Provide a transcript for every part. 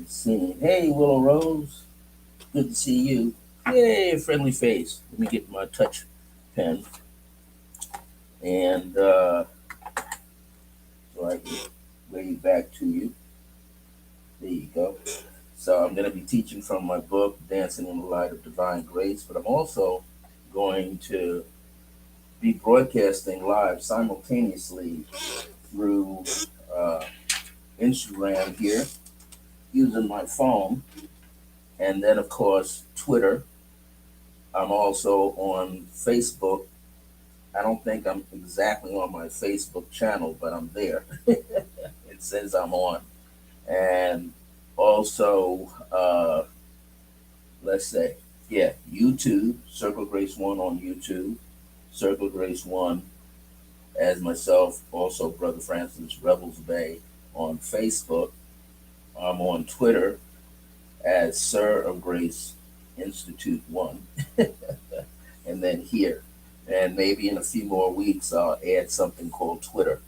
Scene. Hey, Willow Rose. Good to see you. Yay, friendly face. Let me get my touch pen and so I can bring it back to you. There you go. So I'm going to be teaching from my book, Dancing in the Light of Divine Grace, but I'm also going to be broadcasting live simultaneously through uh, Instagram here using my phone, and then, of course, Twitter. I'm also on Facebook. I don't think I'm exactly on my Facebook channel, but I'm there. It says I'm on. And also, let's say, yeah, YouTube, Circle Grace One on YouTube, Circle Grace One as myself, also Brother Francis Revels-Bey on Facebook. I'm on Twitter as Sir of Grace Institute One, and then here. And maybe in a few more weeks, I'll add something called Twitter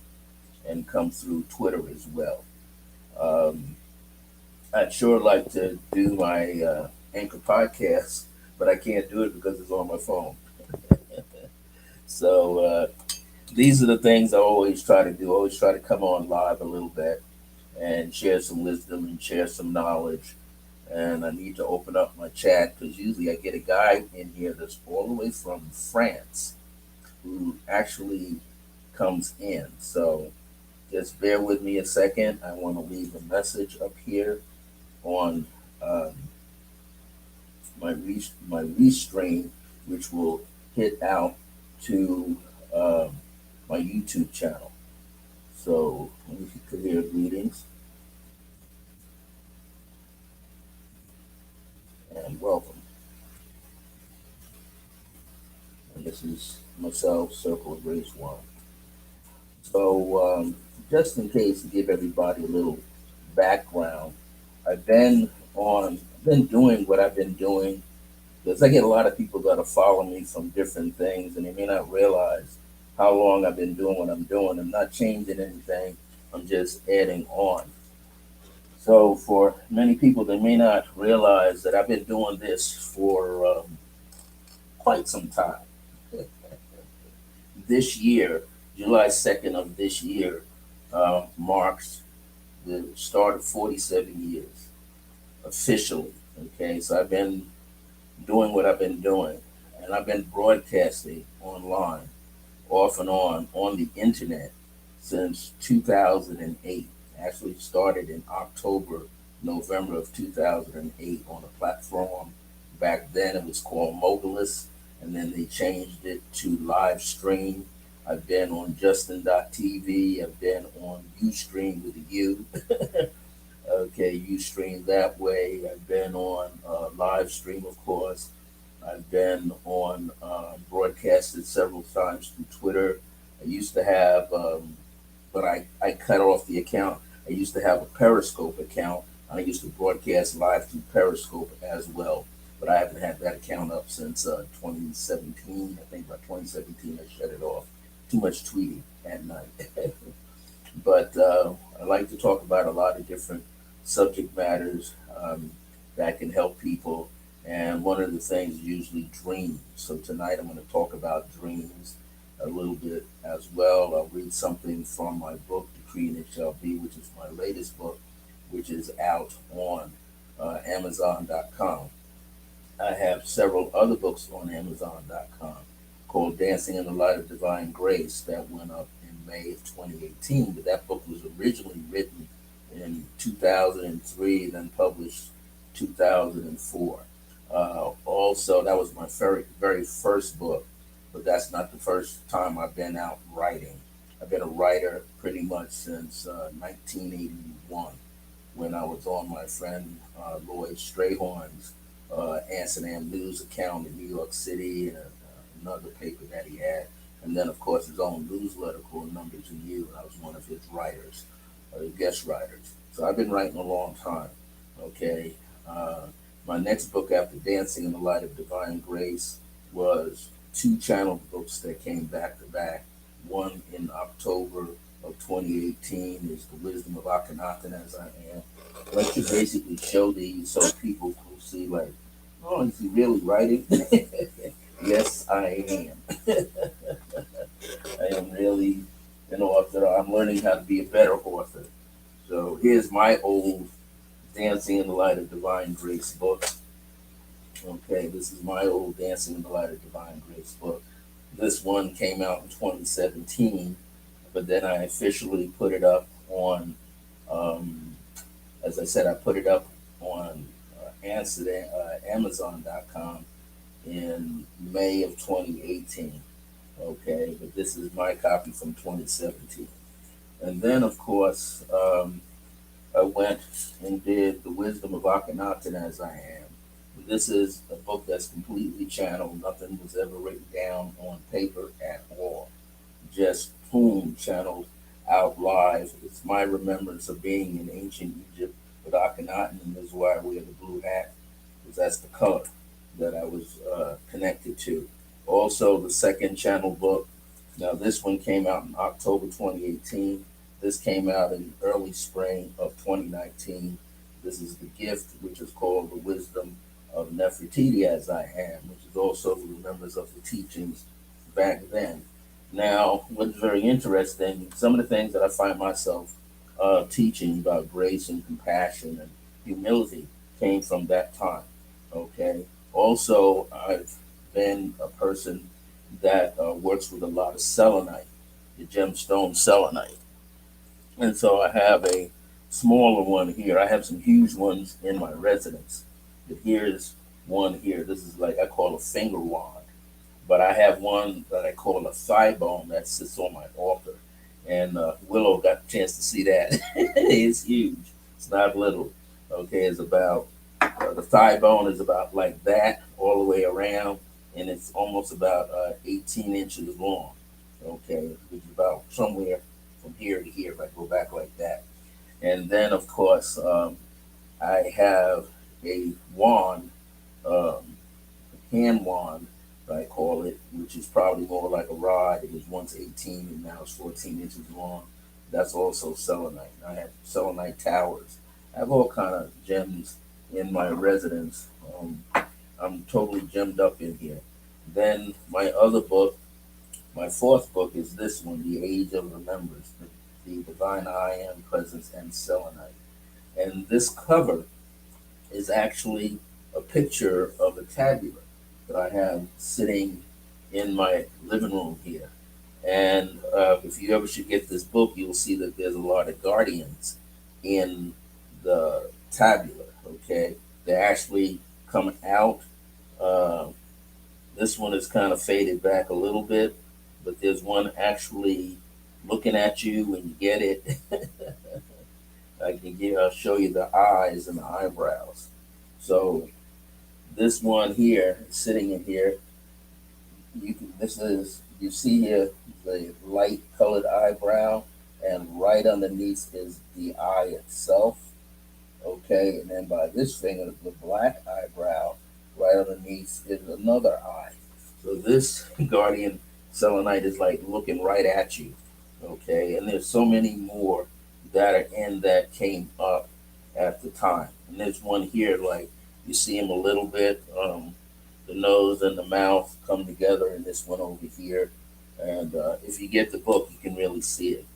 and come through Twitter as well. Um, I'd sure like to do my Anchor podcast, but I can't do it because it's on my phone. So these are the things I always try to do. I always try to come on live a little bit and share some wisdom and share some knowledge. And I need to open up my chat because usually I get a guy in here that's all the way from France who actually comes in. So just bear with me a second. I want to leave a message up here on um, my restream, which will hit out to um, my YouTube channel. So if you could hear greetings and welcome. And this is myself, Circle of Grace One. So just in case to give everybody a little background, I've been doing what I've been doing because I get a lot of people that are following me from different things, and they may not realize how long I've been doing what I'm doing. I'm not changing anything. I'm just adding on. So for many people, they may not realize that I've been doing this for quite some time. This year, July 2nd of this year, marks the start of 47 years officially. Okay, so I've been doing what I've been doing, and I've been broadcasting online off and on the internet since 2008. Actually started in October, November of 2008 on a platform. Back then it was called Mogulus, and then they changed it to live stream. I've been on Justin.tv. I've been on Ustream with a U. Okay, Ustream that way. I've been on live stream, of course. I've been on broadcasted several times through Twitter. I used to have, but I cut off the account. I used to have a Periscope account. I used to broadcast live through Periscope as well. But I haven't had that account up since 2017. I think by 2017 I shut it off. Too much tweeting at night. But I like to talk about a lot of different subject matters that can help people. And one of the things is usually dreams. So tonight I'm going to talk about dreams a little bit as well. I'll read something from my book, Decree and It Shall Be, which is my latest book, which is out on Amazon.com. I have several other books on Amazon.com called Dancing in the Light of Divine Grace that went up in May of 2018. But that book was originally written in 2003, then published 2004. Also, that was my very first book, but that's not the first time I've been out writing. I've been a writer pretty much since 1981 when I was on my friend Lloyd Strayhorn's Amsterdam News account in New York City and another paper that he had. And then, of course, his own newsletter called Numbers and You. And I was one of his writers, guest writers. So I've been writing a long time. Okay. My next book after Dancing in the Light of Divine Grace was two channel books that came back to back. One in October of 2018 is The Wisdom of Akhenaten as I Am. But to basically show these so people will see, like, oh, is he really writing? Yes, I am. I am really an author. I'm learning how to be a better author. So here's my old Dancing in the Light of Divine Grace book. Okay, this is my old Dancing in the Light of Divine Grace book. This one came out in 2017, but then I officially put it up on, um, as I said, I put it up on Amazon.com in May of 2018. Okay, but this is my copy from 2017. And then, of course, I went and did The Wisdom of Akhenaten as I Am. This is a book that's completely channeled. Nothing was ever written down on paper at all. Just boom, channeled out live. It's my remembrance of being in ancient Egypt with Akhenaten, and this is why I wear the blue hat, because that's the color that I was connected to. Also, the second channel book. Now, this one came out in October 2018. This came out in early spring of 2019. This is The Gift, which is called The Wisdom of Nefertiti as I Am, which is also the remembrance of the teachings back then. Now, what's very interesting, some of the things that I find myself teaching about grace and compassion and humility came from that time. Okay. Also, I've been a person that works with a lot of selenite, the gemstone selenite. And so I have a smaller one here. I have some huge ones in my residence. But here's one here. This is like I call a finger wand. But I have one that I call a thigh bone that sits on my altar. And Willow got a chance to see that. It's huge. It's not little. Okay, it's about the thigh bone is about like that all the way around, and it's almost about 18 inches long. Okay, which is about somewhere from here to here if I go back like that. And then, of course, I have a wand, a hand wand, I call it, which is probably more like a rod. It was once 18 and now it's 14 inches long. That's also selenite. I have selenite towers. I have all kind of gems in my residence. I'm totally gemmed up in here. Then my other book, my fourth book is this one, The Age of Remembrance, the Divine I Am Presence and Selenite. And this cover is actually a picture of a tabula that I have sitting in my living room here. And if you ever should get this book, you'll see that there's a lot of guardians in the tabula. Okay, they actually come out. Uh, this one is kind of faded back a little bit, but there's one actually looking at you when you get it. I'll show you the eyes and the eyebrows. So this one here, sitting in here, you see here the light colored eyebrow, and right underneath is the eye itself. Okay, and then by this finger, the black eyebrow, right underneath is another eye. So this guardian selenite is like looking right at you. Okay, and there's so many more that are in that came up at the time. And there's one here, like you see him a little bit. The nose and the mouth come together, and this one over here. And if you get the book, you can really see it.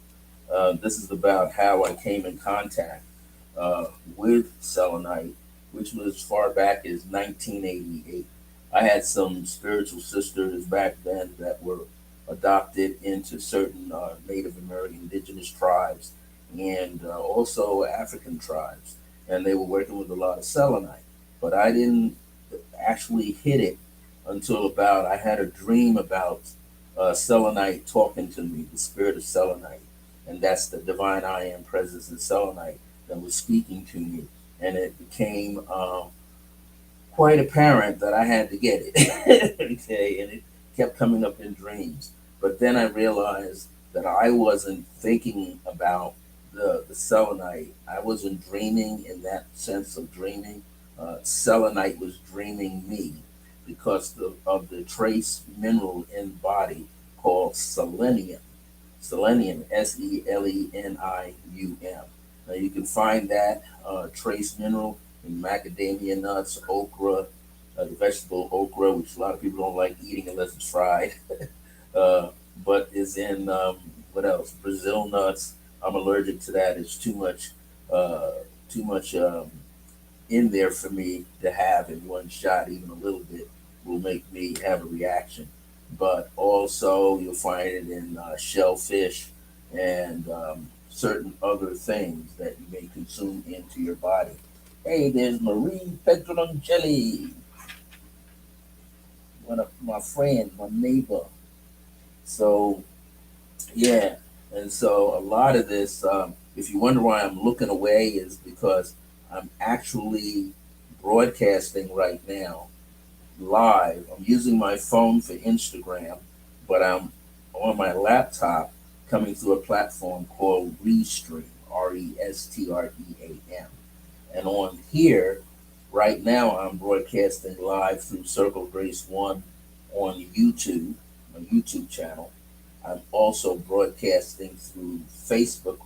This is about how I came in contact with selenite, which was as far back as 1988. I had some spiritual sisters back then that were adopted into certain Native American indigenous tribes and also African tribes, and they were working with a lot of selenite. But I didn't actually hit it until about I had a dream about selenite talking to me, the spirit of selenite, and that's the divine I am presence in selenite that was speaking to me, and it became quite apparent that I had to get it. Okay, and it kept coming up in dreams. But then I realized that I wasn't thinking about the selenite. I wasn't dreaming in that sense of dreaming. Selenite was dreaming me because of the trace mineral in the body called selenium. Selenium, Selenium. Now you can find that trace mineral in macadamia nuts, okra, the vegetable okra, which a lot of people don't like eating unless it's fried, uh, but is in what else? Brazil nuts. I'm allergic to that. It's uh, too much in there for me to have in one shot. Even a little bit will make me have a reaction. But also, you'll find it in shellfish and certain other things that you may consume into your body. Hey, there's Marie Petroncelli, one of my friends, my neighbor. So, yeah. And so, a lot of this, if you wonder why I'm looking away, is because I'm actually broadcasting right now live. I'm using my phone for Instagram, but I'm on my laptop coming through a platform called Restream, Restream. And on here, right now, I'm broadcasting live through Circle Grace One on YouTube, my YouTube channel. I'm also broadcasting through Facebook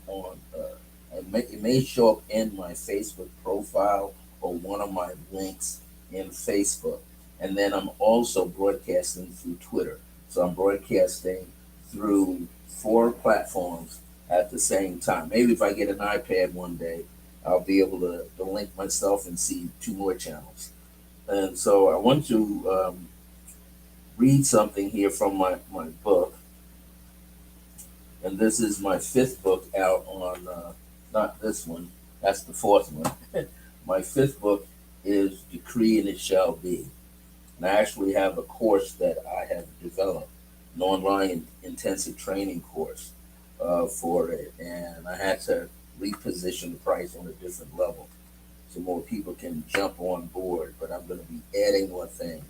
it may show up in my Facebook profile or one of my links in Facebook. And then I'm also broadcasting through Twitter. So I'm broadcasting through four platforms at the same time. Maybe if I get an iPad one day, I'll be able to link myself and see two more channels. And so I want to read something here from my book. And this is my fifth book out on, not this one, that's the fourth one. My fifth book is Decree and It Shall Be. And I actually have a course that I have developed, an online intensive training course for it. And I had to reposition the price on a different level so more people can jump on board. But I'm going to be adding more things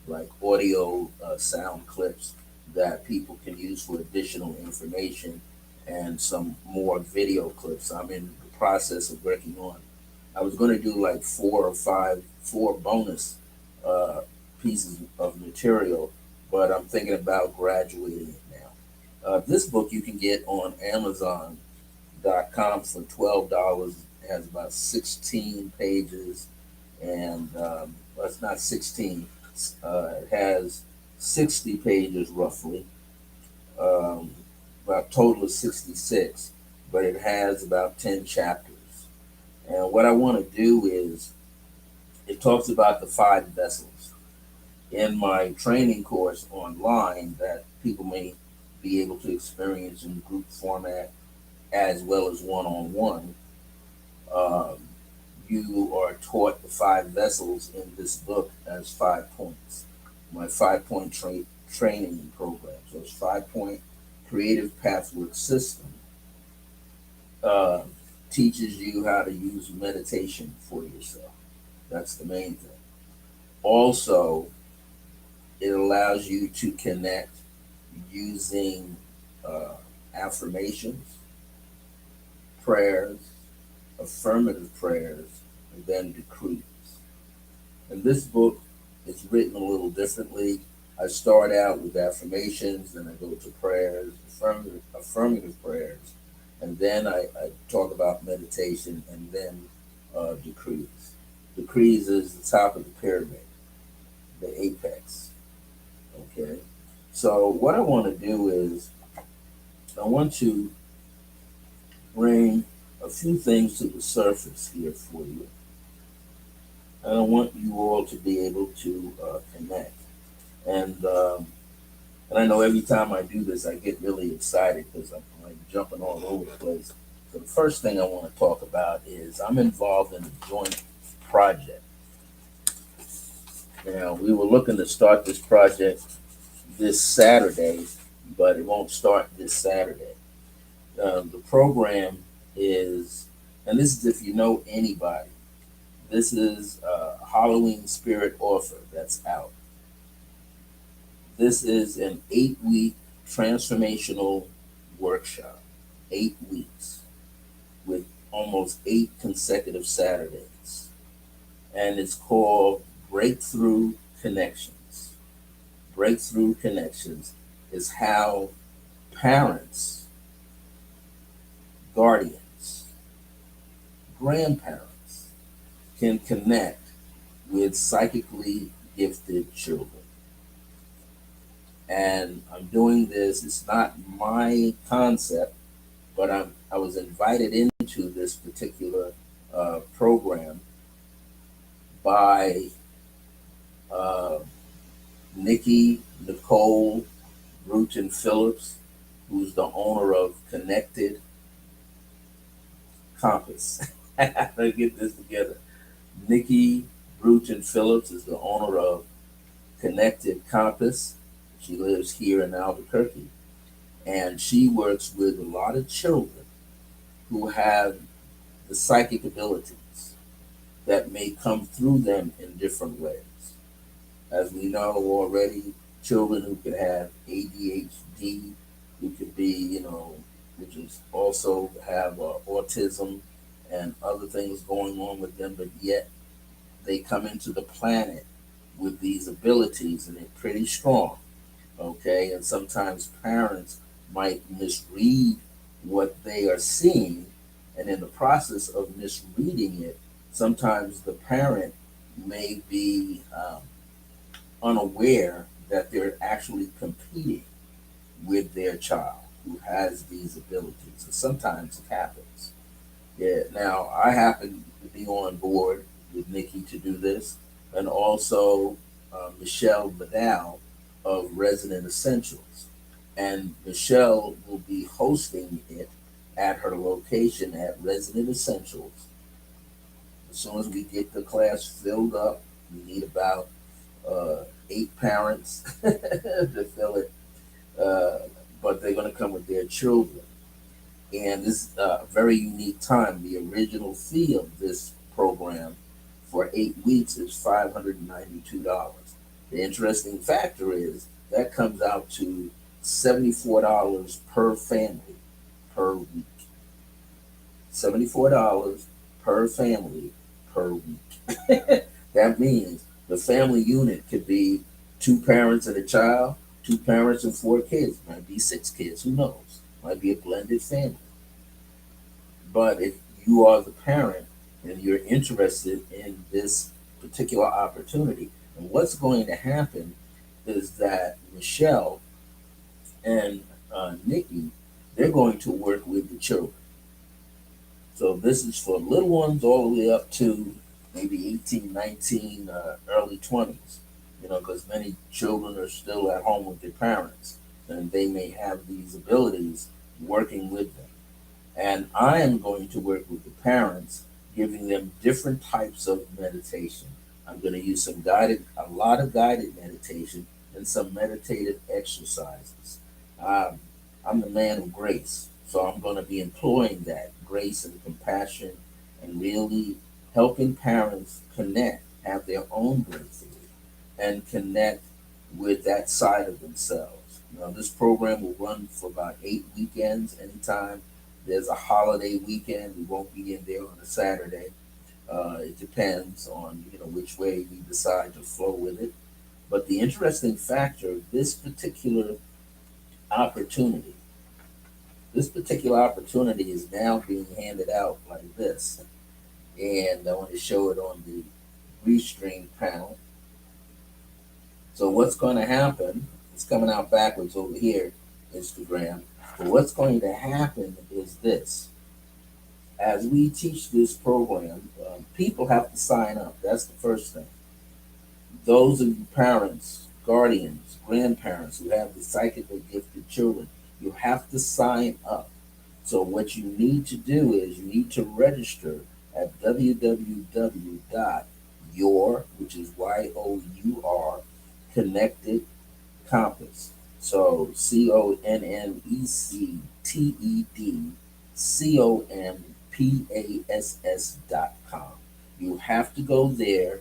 like audio sound clips that people can use for additional information and some more video clips. I'm in the process of working on. I was going to do like four bonus uh, pieces of material, but I'm thinking about graduating it now. This book you can get on Amazon.com for $12. It has about 16 pages, and well, it's not 16. It has 60 pages roughly, um, about a total of 66, but it has about 10 chapters. And what I want to do is, it talks about the five vessels. In my training course online that people may be able to experience in group format as well as one on one, you are taught the five vessels in this book as 5 points. My 5 point training program. So it's 5 point creative pathwork system. Uh, Teaches you how to use meditation for yourself. That's the main thing. Also, it allows you to connect using uh, affirmations, prayers, affirmative prayers, and then decrees. And this book is written a little differently. I start out with affirmations, then I go to prayers, affirmative prayers, and then I talk about meditation, and then decrees. Decrees is the top of the pyramid, the apex. Okay. So what I want to do is I want to bring a few things to the surface here for you. And I want you all to be able to connect. And and I know every time I do this, I get really excited because I'm like jumping all over the place. So the first thing I want to talk about is I'm involved in a joint project. Now we were looking to start this project this Saturday, but it won't start this Saturday. The program is, and this is if you know anybody, this is Halloween Spirit Offer that's out. This is an 8 week transformational workshop, 8 weeks with almost 8 consecutive Saturdays. And it's called Breakthrough Connections. Breakthrough Connections is how parents guardians, grandparents can connect with psychically gifted children. And I'm doing this, it's not my concept, but I was invited into this particular program by uh, Nikki Nicole Bruton Phillips, who's the owner of Connected Compass. I gotta get this together. Nikki Bruton Phillips is the owner of Connected Compass. She lives here in Albuquerque, and she works with a lot of children who have the psychic abilities that may come through them in different ways. As we know already, children who could have ADHD, who could be, which is also have autism and other things going on with them, but yet they come into the planet with these abilities and they're pretty strong. Okay, and sometimes parents might misread what they are seeing, and in the process of misreading it, sometimes the parent may be unaware that they're actually competing with their child who has these abilities. And sometimes it happens. Yeah. Now I happen to be on board with Nikki to do this, and also Michelle Vidal of Resident Essentials. And Michelle will be hosting it at her location at Resident Essentials. As soon as we get the class filled up, we need about 8 parents to fill it, but they're going to come with their children. And this is a very unique time. The original fee of this program for 8 weeks is $592. The interesting factor is that comes out to $74 per family per week. $74 per family per week. That means the family unit could be 2 parents and a child, 2 parents and 4 kids. Might be 6 kids, who knows? Might be a blended family. But if you are the parent and you're interested in this particular opportunity, and what's going to happen is that Michelle and Nikki, they're going to work with the children. So this is for little ones all the way up to maybe 18, 19, early 20s, because many children are still at home with their parents and they may have these abilities working with them. And I am going to work with the parents, giving them different types of meditation. I'm going to use a lot of guided meditation and some meditative exercises. Um, I'm the man of grace, so I'm going to be employing that grace and compassion and really helping parents connect, have their own breakthrough, and connect with that side of themselves. This program will run for about 8 weekends. Anytime there's a holiday weekend, we won't be in there on a Saturday. It depends on which way we decide to flow with it. But the interesting factor, opportunity, this particular opportunity is now being handed out like this. And I want to show it on the Restream panel. So what's going to happen, it's coming out backwards over here, Instagram. But what's going to happen is this. As we teach this program, people have to sign up. That's the first thing. Those of you parents, guardians, grandparents who have the psychically gifted children, you have to sign up. So what you need to do is you need to register at www.your, which is YOUR, Connected Compass. So ConnectedCompass.com. You have to go there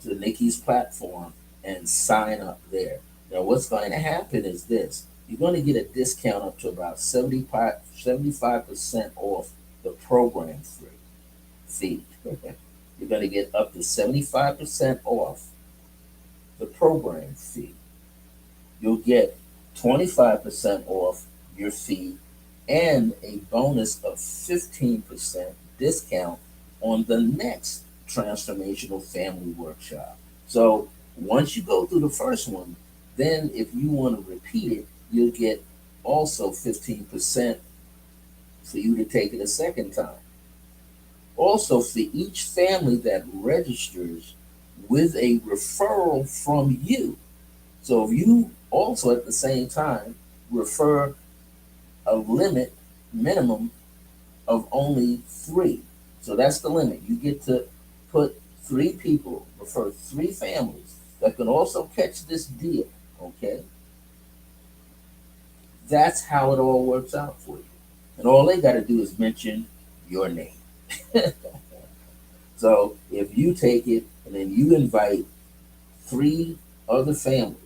to Nikki's platform and sign up there. Now, what's going to happen is this. You're going to get a discount up to about 75% off the program fee. You're going to get up to 75% off the program fee. You'll get 25% off your fee and a bonus of 15% discount on the next transformational family workshop. So once you go through the first one, then if you want to repeat it, you'll get also 15% for you to take it a second time. Also, for each family that registers with a referral from you. So if you also at the same time refer a limit minimum of only three. So that's the limit. You get to put three people, refer three families that can also catch this deal. Okay? That's how it all works out for you. And all they got to do is mention your name. So if you take it and then you invite three other families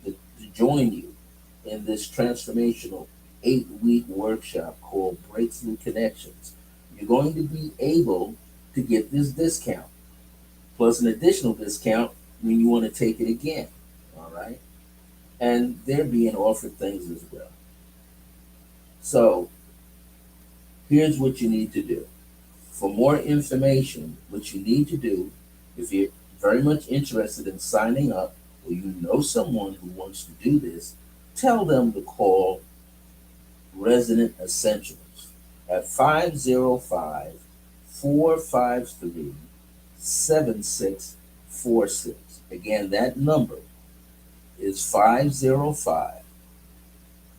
to join you in this transformational 8-week workshop called Breakthrough Connections, you're going to be able to get this discount plus an additional discount when you want to take it again. All right. And they're being offered things as well. So here's what you need to do. For more information, what you need to do, if you're very much interested in signing up or you know someone who wants to do this, tell them to call Resident Essentials at 505 453 7646. Again, that number is 505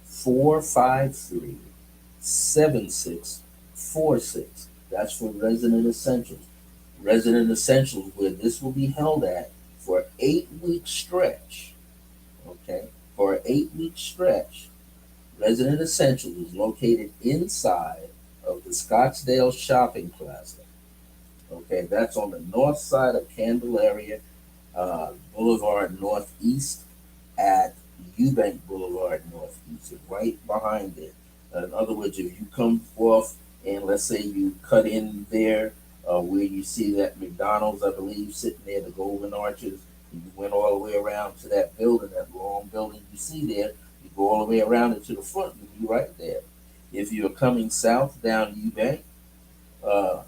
453 7646. That's for Resident Essentials. Resident Essentials, where this will be held at for 8-week stretch. Okay? For an 8-week stretch, Resident Essentials is located inside of the Scottsdale Shopping Plaza. Okay, that's on the north side of Candelaria Boulevard Northeast at Eubank Boulevard Northeast, right behind it. In other words, if you come off and let's say you cut in there where you see that McDonald's, I believe, sitting there, the Golden Arches, and you went all the way around to that building, that long building you see there, you go all the way around it to the front, and you're right there. If you're coming south down Eubank, uh,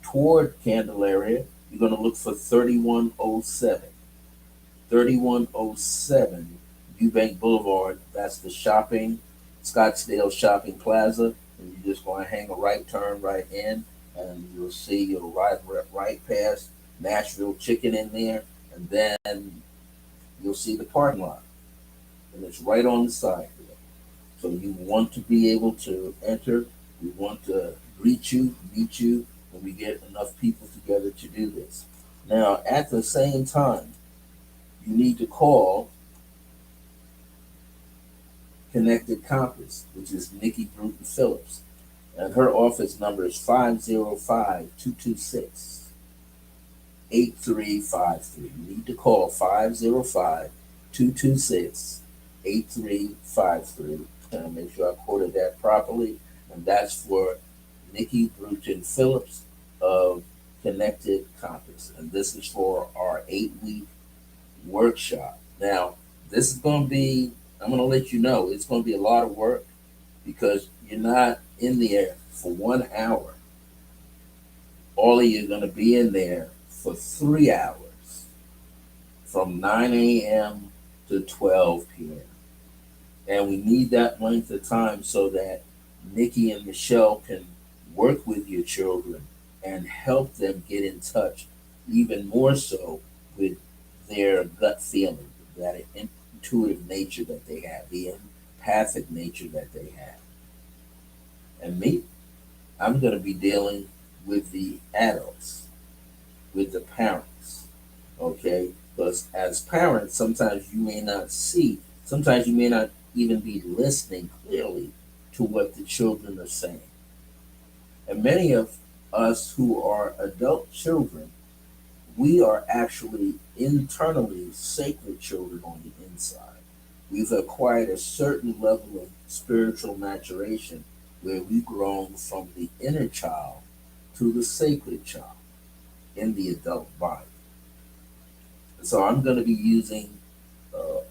toward Candelaria, you're going to look for 3107. 3107 Eubank Boulevard. That's the Scottsdale Shopping Plaza. And you're just going to hang a right turn right in, and you'll ride right past Nashville Chicken in there, and then you'll see the parking lot. And it's right on the side there. So you want to be able to enter. We want to greet you, meet you, when we get enough people together to do this. Now, at the same time, you need to call Connected Compass, which is Nikki Bruton Phillips. And her office number is 505 226 8353. You need to call 505 226 8353. And make sure I quoted that properly. And that's for Nikki Bruton Phillips of Connected Compass. And this is for our 8-week workshop. Now, this is going to be, I'm going to let you know, it's going to be a lot of work because you're not in there for 1 hour. All of you are going to be in there for 3 hours from 9 a.m. to 12 p.m. And we need that length of time so that Nikki and Michelle can work with your children and help them get in touch even more so with their gut feeling, that intuitive nature that they have, the empathic nature that they have. And me, I'm going to be dealing with the adults, with the parents, okay? Because as parents, sometimes you may not see, sometimes you may not even be listening clearly to what the children are saying. And many of us who are adult children, we are actually internally sacred children on the inside. We've acquired a certain level of spiritual maturation where we've grown from the inner child to the sacred child in the adult body. So I'm going to be using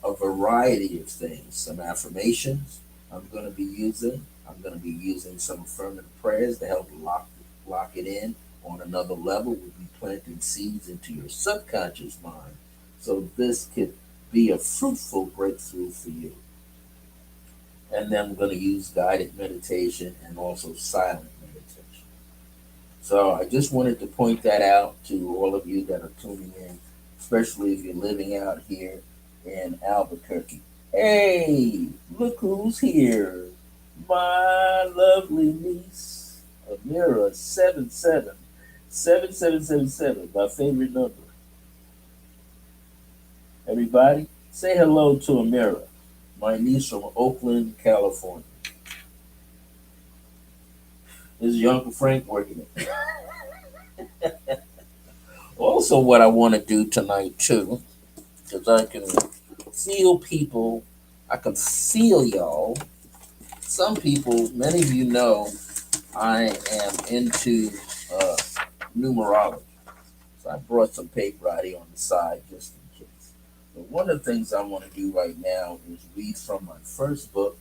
a variety of things, some affirmations I'm going to be using. I'm going to be using some affirmative prayers to help lock it in on another level. We'll be planting seeds into your subconscious mind so this could be a fruitful breakthrough for you. And then I'm going to use guided meditation and also silent meditation. So I just wanted to point that out to all of you that are tuning in, especially if you're living out here in Albuquerque. Hey, look who's here. My lovely niece, Amira 777777, my favorite number. Everybody, say hello to Amira, my niece from Oakland, California. This is your Uncle Frank working it. Also, what I want to do tonight, too, because I can feel people, I can feel y'all. Some people, many of you know, I am into uh, numerology. So I brought some paper out here on the side just in case. But one of the things I want to do right now is read from my first book.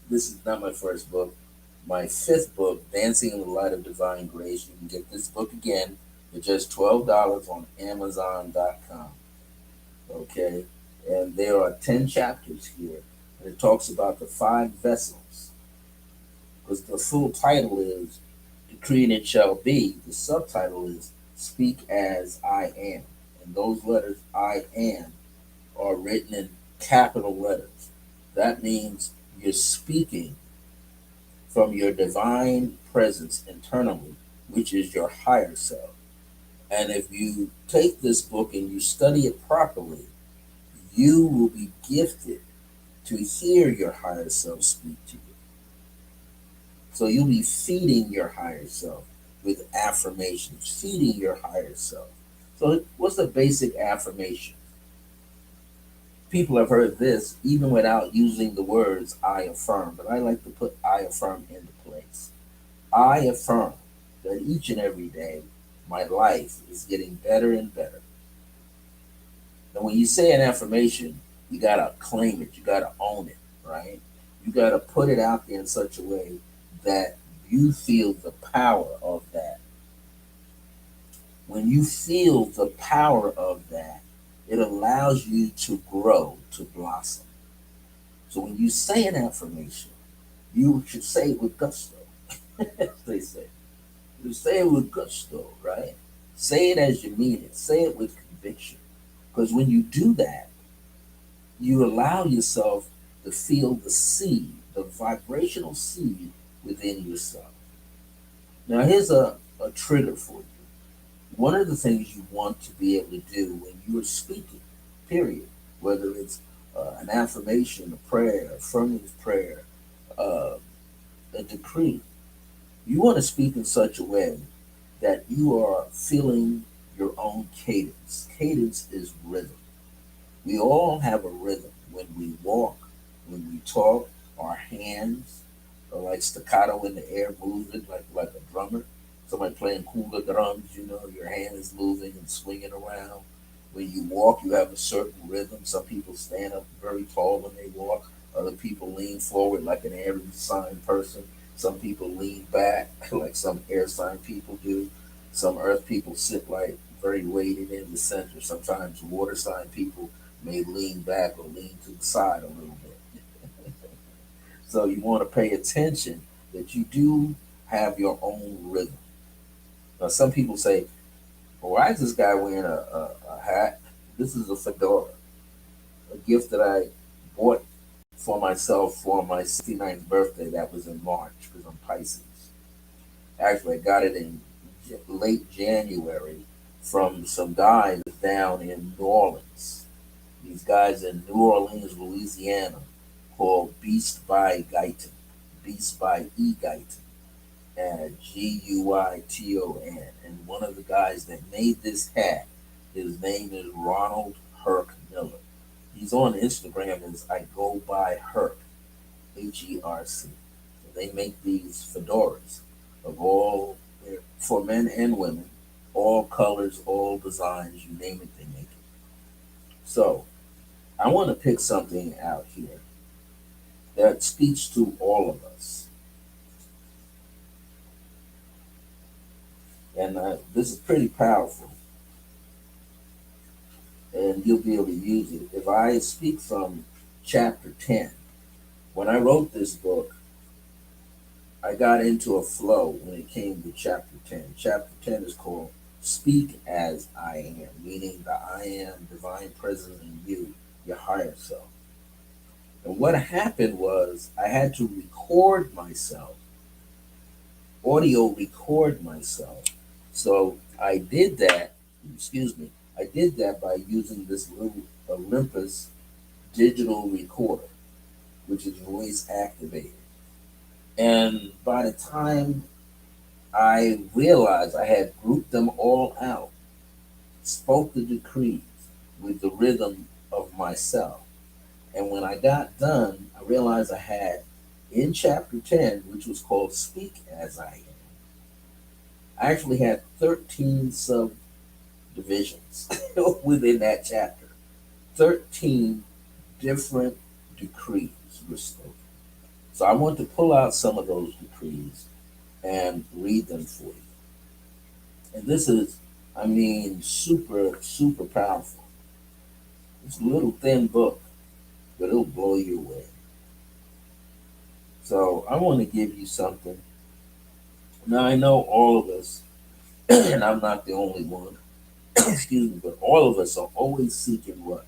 This is not my first book. My fifth book, Dancing in the Light of Divine Grace. You can get this book again for just $12 on Amazon.com. Okay? And there are 10 chapters here. And it talks about the five vessels. Because the full title is Decree and It Shall Be. The subtitle is Speak as I Am. And those letters I am are written in capital letters. That means you're speaking from your divine presence internally, which is your higher self. And if you take this book and you study it properly, you will be gifted to hear your higher self speak to you. So you'll be feeding your higher self with affirmations, feeding your higher self. So what's the basic affirmation? People have heard this even without using the words I affirm, but I like to put I affirm into place. I affirm that each and every day my life is getting better and better. Now, when you say an affirmation, you got to claim it, you got to own it, right? You got to put it out there in such a way that you feel the power of that. When you feel the power of that, it allows you to grow, to blossom. So when you say an affirmation, you should say it with gusto, as they say. You say it with gusto, right? Say it as you mean it. Say it with conviction. Because when you do that, you allow yourself to feel the seed, the vibrational seed within yourself. Now, here's a trigger for you. One of the things you want to be able to do when you're speaking, period, whether it's an affirmation, a prayer, affirmative prayer, uh, a decree, you want to speak in such a way that you are feeling your own cadence. Cadence is rhythm. We all have a rhythm. When we walk, when we talk, our hands are like staccato in the air, moving like a drummer. Somebody playing cooler drums, your hand is moving and swinging around. When you walk, you have a certain rhythm. Some people stand up very tall when they walk. Other people lean forward like an Aries sign person. Some people lean back like some air sign people do. Some earth people sit like very weighted in the center. Sometimes water sign people may lean back or lean to the side a little bit. So you want to pay attention that you do have your own rhythm. Now, some people say, well, why is this guy wearing a hat? This is a fedora, a gift that I bought for myself for my 69th birthday. That was in March because I'm Pisces. Actually, I got it in late January from some guys down in New Orleans. These guys in New Orleans, Louisiana, called Beast by Guyton, Beast by E. Guyton, and Guyton. And one of the guys that made this hat, his name is Ronald Herc Miller. He's on Instagram as I go by Herc, Herc. So they make these fedoras of all, for men and women, all colors, all designs, you name it, they make it. So I want to pick something out here. that speaks to all of us. And this is pretty powerful, and you'll be able to use it. If I speak from chapter 10, when I wrote this book, I got into a flow when it came to chapter 10. Chapter 10 is called Speak as I Am, meaning the I am divine presence in you, your higher self. And what happened was I had to record myself, audio record myself. So I did that, excuse me, I did that by using this little Olympus digital recorder, which is voice activated. And by the time I realized I had grouped them all out, spoke the decrees with the rhythm of myself. And when I got done, I realized I had in chapter 10, which was called Speak as I Am, I actually had 13 subdivisions within that chapter. 13 different decrees were spoken. So I want to pull out some of those decrees and read them for you. And this is, I mean, super, super powerful. It's a little thin book, but it'll blow you away. So I want to give you something. Now I know all of us, and I'm not the only one, excuse me, but all of us are always seeking what?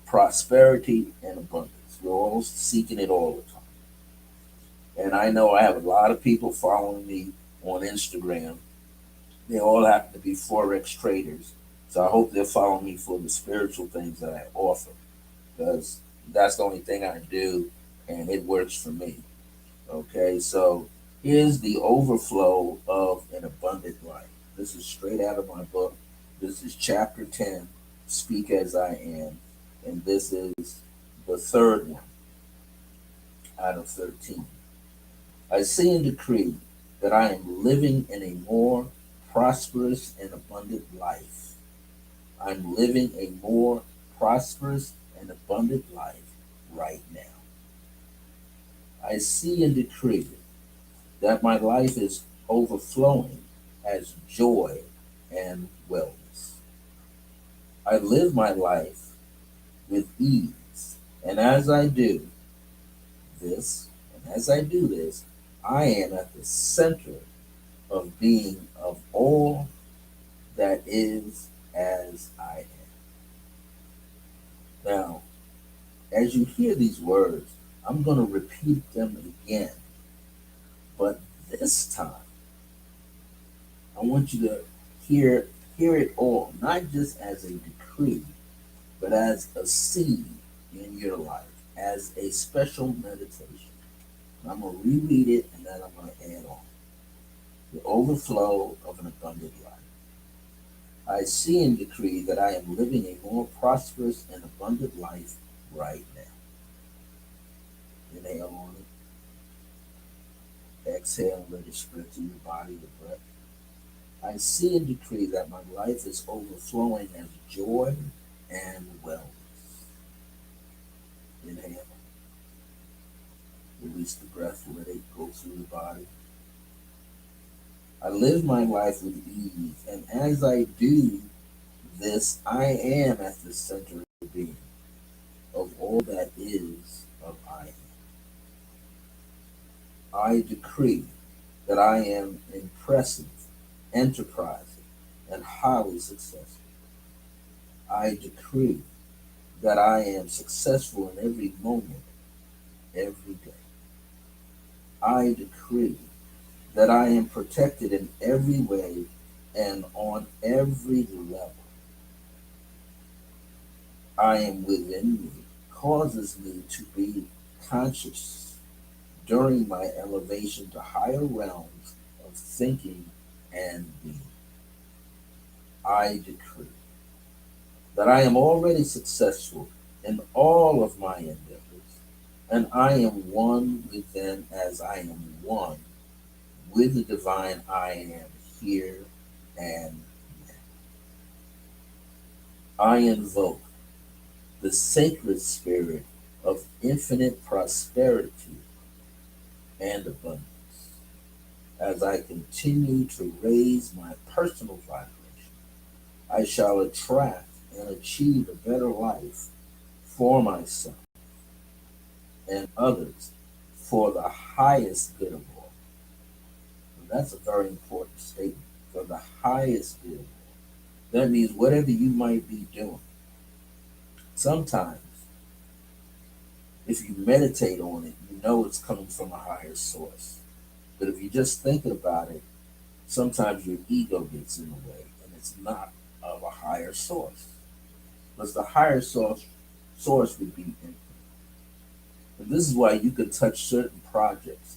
Prosperity and abundance. We're all seeking it all the time. And I know I have a lot of people following me on Instagram. They all happen to be Forex traders. So I hope they're following me for the spiritual things that I offer, because that's the only thing I do and it works for me. Okay, so here's the overflow of an abundant life. This is straight out of my book. This is chapter 10, Speak as I Am. And this is the third one out of 13. I see and decree that I am living in a more prosperous and abundant life. I'm living a more prosperous and abundant life right now. I see and decree that my life is overflowing as joy and wellness. I live my life with ease, and as I do this, I am at the center of being of all that is as I am. Now, as you hear these words, I'm going to repeat them again, but this time I want you to hear it all, not just as a decree, but as a seed in your life, as a special meditation. I'm going to reread it and then I'm going to add on. The overflow of an abundant life. I see and decree that I am living a more prosperous and abundant life right now. Inhale on it. Exhale and let it spread through your body, the breath. I see and decree that my life is overflowing as joy and wellness. Inhale. Release the breath, let it go through the body. I live my life with ease, and as I do this, I am at the center of being, of all that is of I am. I decree that I am impressive, enterprising, and highly successful. I decree that I am successful in every moment, every day. I decree that I am protected in every way and on every level. I am within me causes me to be conscious during my elevation to higher realms of thinking and being. I decree that I am already successful in all of my endeavors, and I am one with them as I am one with the divine I am here and now. I invoke the sacred spirit of infinite prosperity and abundance. As I continue to raise my personal vibration, I shall attract and achieve a better life for myself and others for the highest good of all. And that's a very important statement. For the highest good of all. That means whatever you might be doing, sometimes if you meditate on it, you know it's coming from a higher source. But if you just think about it, sometimes your ego gets in the way and it's not of a higher source. Because the higher source would be infinite. And this is why you could touch certain projects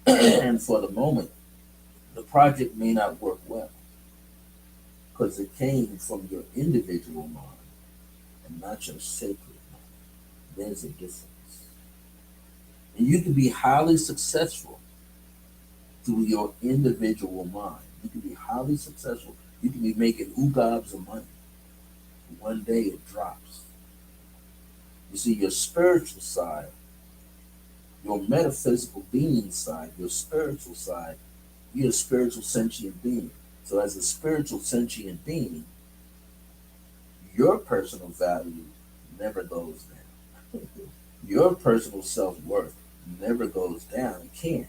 and for the moment the project may not work well because it came from your individual mind and not your sacred mind. There's a difference. And you can be highly successful through your individual mind. You can be highly successful. You can be making oogobs of money. One day it drops. You see, your spiritual side, your metaphysical being side, your spiritual side, you're a spiritual sentient being. So as a spiritual sentient being, your personal value never goes down. Your personal self-worth never goes down. It can't.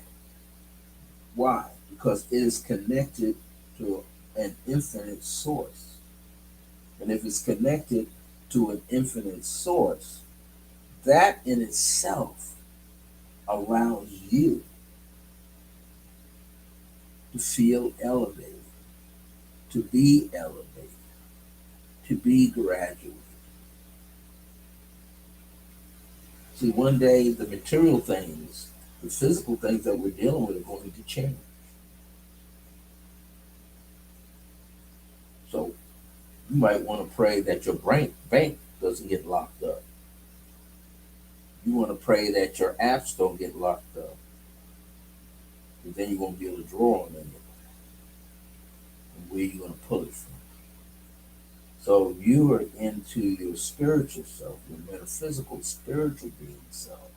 Why? Because it is connected to an infinite source. And if it's connected to an infinite source, that in itself allows you to feel elevated, to be elevated, to be graduated. See, one day the material things, the physical things that we're dealing with are going to change. So you might want to pray that your bank doesn't get locked up. You want to pray that your apps don't get locked up. Because then you won't be able to draw on any of it. And where are you going to pull it from? So you are into your spiritual self, your metaphysical spiritual being self,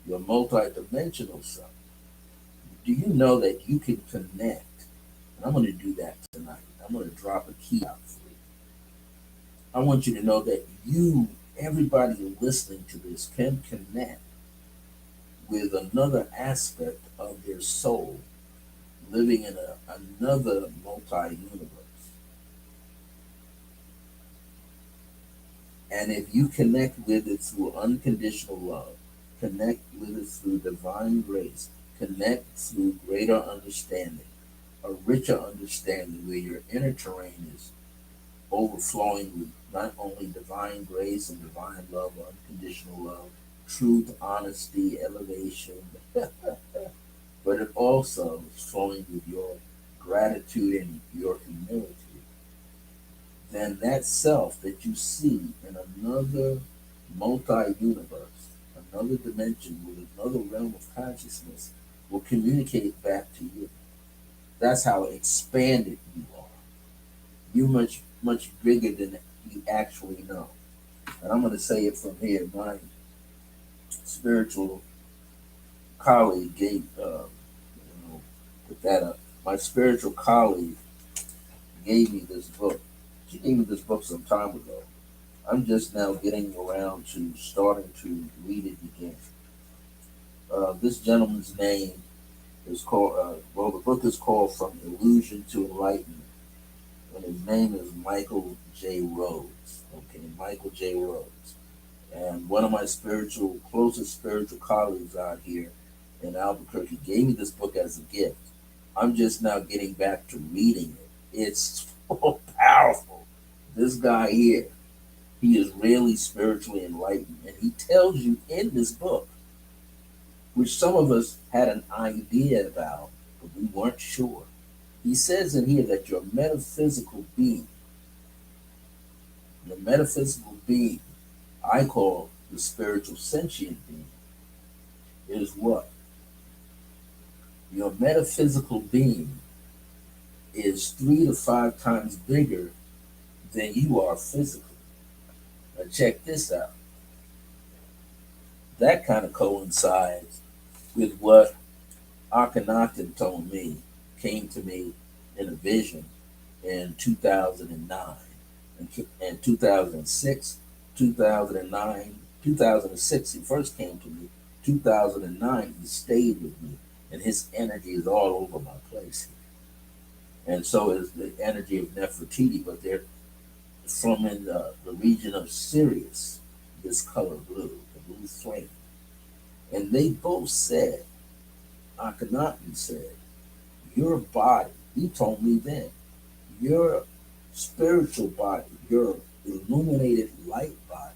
your multidimensional self. Do you know that you can connect? And I'm going to do that tonight. I'm going to drop a key out for you. I want you to know that you, everybody listening to this, can connect with another aspect of their soul living in another multi-universe. And if you connect with it through unconditional love, connect with it through divine grace, connect through greater understanding, a richer understanding where your inner terrain is overflowing with not only divine grace and divine love, unconditional love, truth, honesty, elevation, but it also is flowing with your gratitude and your humility. Then that self that you see in another multi-universe, another dimension with another realm of consciousness will communicate back to you. That's how expanded you are. You're much bigger than you actually know. And I'm going to say it from here. My spiritual colleague gave, put that up. My spiritual colleague gave me this book. She gave me this book some time ago. I'm just now getting around to starting to read it again. This gentleman's name is called, the book is called From Illusion to Enlightenment. And his name is Michael J. Rhodes. Okay, Michael J. Rhodes. And one of my closest spiritual colleagues out here in Albuquerque gave me this book as a gift. I'm just now getting back to reading it. It's so powerful. This guy here, he is really spiritually enlightened. And he tells you in this book, which some of us had an idea about, but we weren't sure. He says in here that your metaphysical being, I call the spiritual sentient being, is what? Your metaphysical being is 3 to 5 times bigger than you are physically. Now check this out. that kind of coincides with what Akhenaten told me, came to me in a vision in 2009 and 2006, 2009, 2006 he first came to me. 2009 he stayed with me, and his energy is all over my place. And so is the energy of Nefertiti, but they're from in the region of Sirius, this color blue, the blue flame. And they both said, Akhenaten said, your body, he told me then, your spiritual body, your illuminated light body,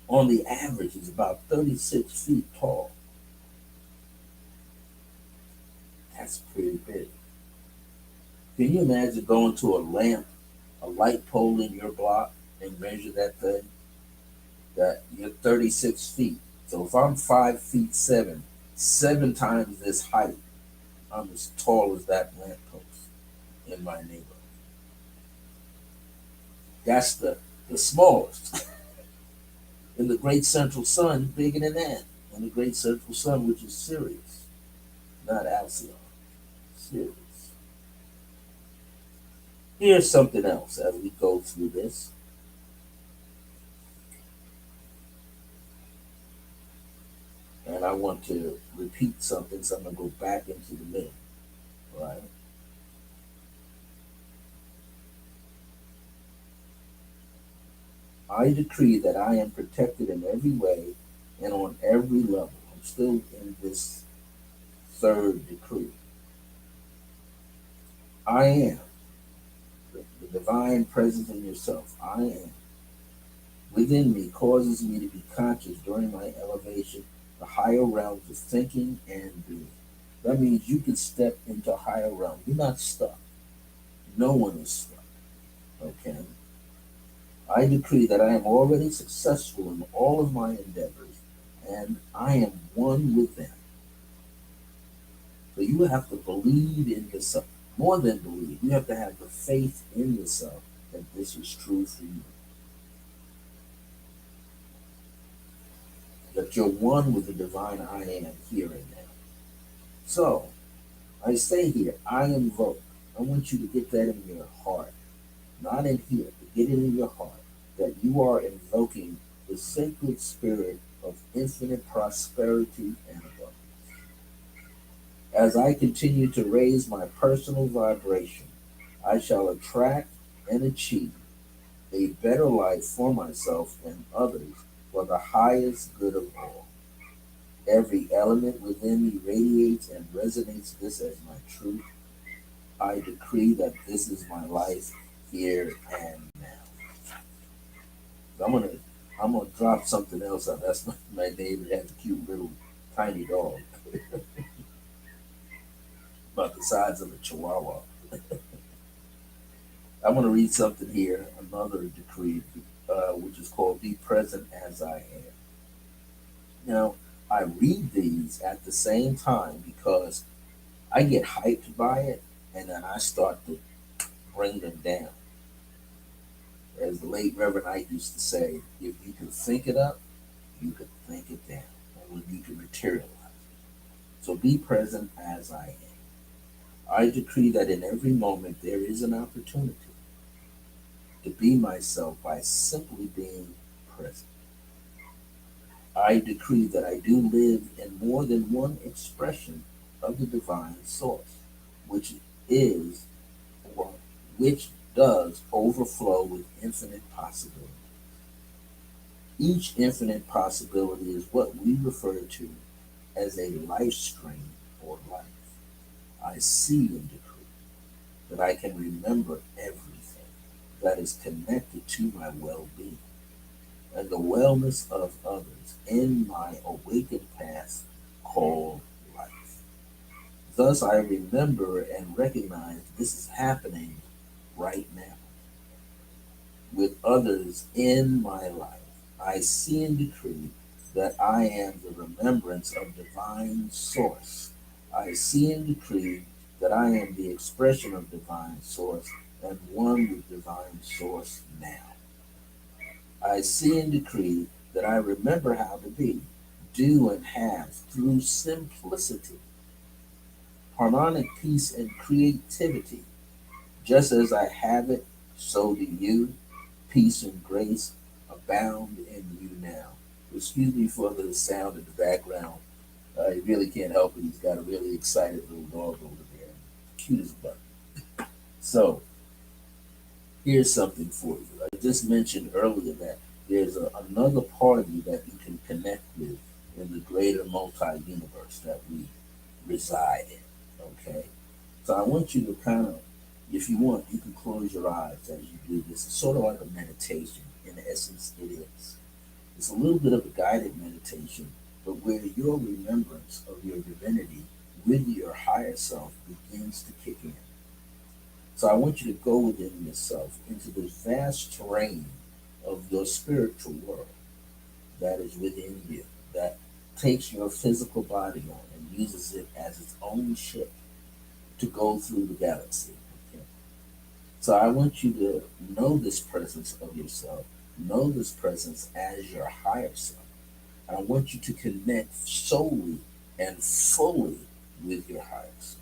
on the average is about 36 feet tall. That's pretty big. Can you imagine going to a lamp, a light pole in your block and measure that thing? That you're 36 feet. So if I'm 5 feet seven times this height, I'm as tall as that lamp post in my neighborhood. That's the smallest. And the great central sun, bigger than that. And the great central sun, which is Sirius, not Alcyon, Sirius. Here's something else as we go through this. And I want to repeat something, so I'm going to go back into the middle, right? I decree that I am protected in every way and on every level. I'm still in this third decree. I am the divine presence in yourself. I am within me causes me to be conscious during my elevation to higher realms of thinking and being. That means you can step into higher realms. You're not stuck. No one is stuck. Okay? I decree that I am already successful in all of my endeavors and I am one with them. So you have to believe in yourself. More than believe, you have to have the faith in yourself that this is true for you. That you're one with the divine I am here and now. So I say here, I invoke. I want you to get that in your heart, not in here, but get it in your heart that you are invoking the sacred spirit of infinite prosperity and abundance. As I continue to raise my personal vibration, I shall attract and achieve a better life for myself and others for the highest good of all. Every element within me radiates and resonates this as my truth. I decree that this is my life here and now. I'm gonna drop something else out. That's my neighbor has a cute little tiny dog about the size of a chihuahua. I'm gonna read something here, another decree, which is called "Be Present as I Am." Now, I read these at the same time because I get hyped by it, and then I start to bring them down. As the late Reverend Ike used to say, if you can think it up, you can think it down, and you can materialize it. So be present as I am. I decree that in every moment there is an opportunity to be myself by simply being present. I decree that I do live in more than one expression of the divine source, which is or which does overflow with infinite possibility. Each infinite possibility is what we refer to as a life stream or life. I see and decree that I can remember everything that is connected to my well being and the wellness of others in my awakened path called life. Thus, I remember and recognize this is happening right now with others in my life. I see and decree that I am the remembrance of divine source. I see and decree that I am the expression of divine source and one with divine source now. I see and decree that I remember how to be, do, and have through simplicity, harmonic peace, and creativity. Just as I have it, so do you. Peace and grace abound in you now. Excuse me for the sound in the background. You really can't help it. He's got a really excited little dog over there. Cute as a button. So, here's something for you. I just mentioned earlier that there's another part of you that you can connect with in the greater multi-universe that we reside in. Okay? So I want you to kind of, if you want, you can close your eyes as you do this. It's sort of like a meditation. In essence, it is. It's a little bit of a guided meditation, but where your remembrance of your divinity with your higher self begins to kick in. So I want you to go within yourself into this vast terrain of your spiritual world that is within you, that takes your physical body on and uses it as its own ship to go through the galaxy. Okay? So I want you to know this presence of yourself, know this presence as your higher self. And I want you to connect solely and fully with your higher self.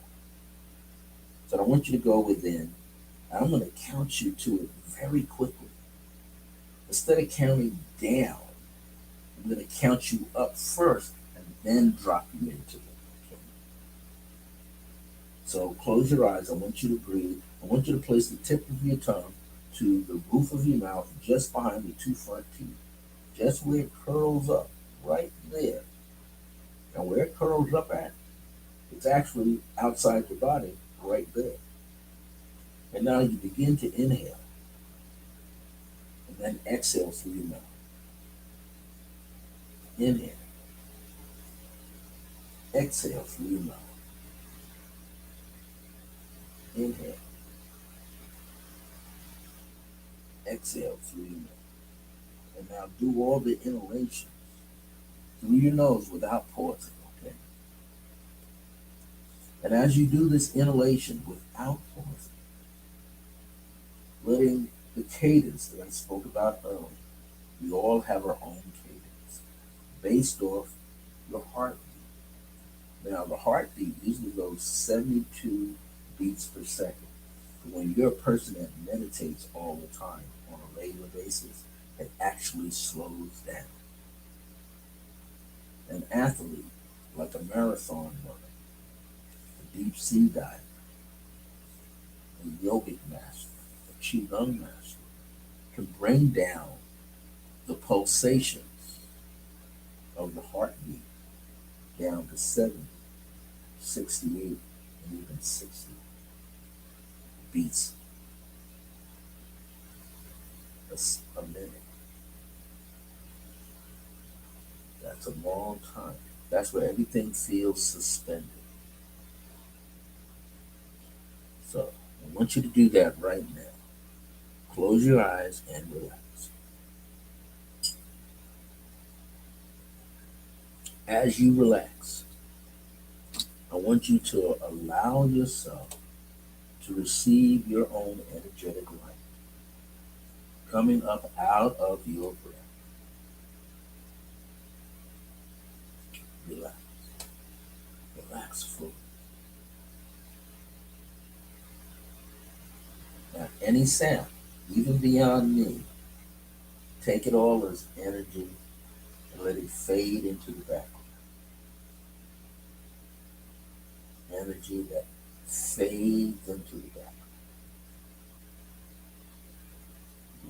So I want you to go within, and I'm going to count you to it very quickly. Instead of counting down, I'm going to count you up first and then drop you into it. Okay? So close your eyes. I want you to breathe. I want you to place the tip of your tongue to the roof of your mouth, just behind the two front teeth, just where it curls up, right there. And where it curls up at, it's actually outside your body, right there. And now you begin to inhale, and then exhale through your mouth. Inhale, exhale through your mouth. Inhale, exhale through your mouth. And now do all the inhalations through your nose without pausing, okay? And as you do this inhalation without pausing, letting the cadence that I spoke about earlier, we all have our own cadence based off your heartbeat. Now, the heartbeat usually goes 72 beats per second. But when you're a person that meditates all the time on a regular basis, it actually slows down. An athlete, like a marathon runner, a deep sea diver, a yogic master, a qigong master, can bring down the pulsations of the heartbeat down to 70, 68, and even 60 beats a minute. That's a long time. That's where everything feels suspended. So I want you to do that right now. Close your eyes and relax. As you relax, I want you to allow yourself to receive your own energetic light coming up out of your breath. Relax. Relax fully. Now, any sound, even beyond me, take it all as energy and let it fade into the background. Energy that fades into the background.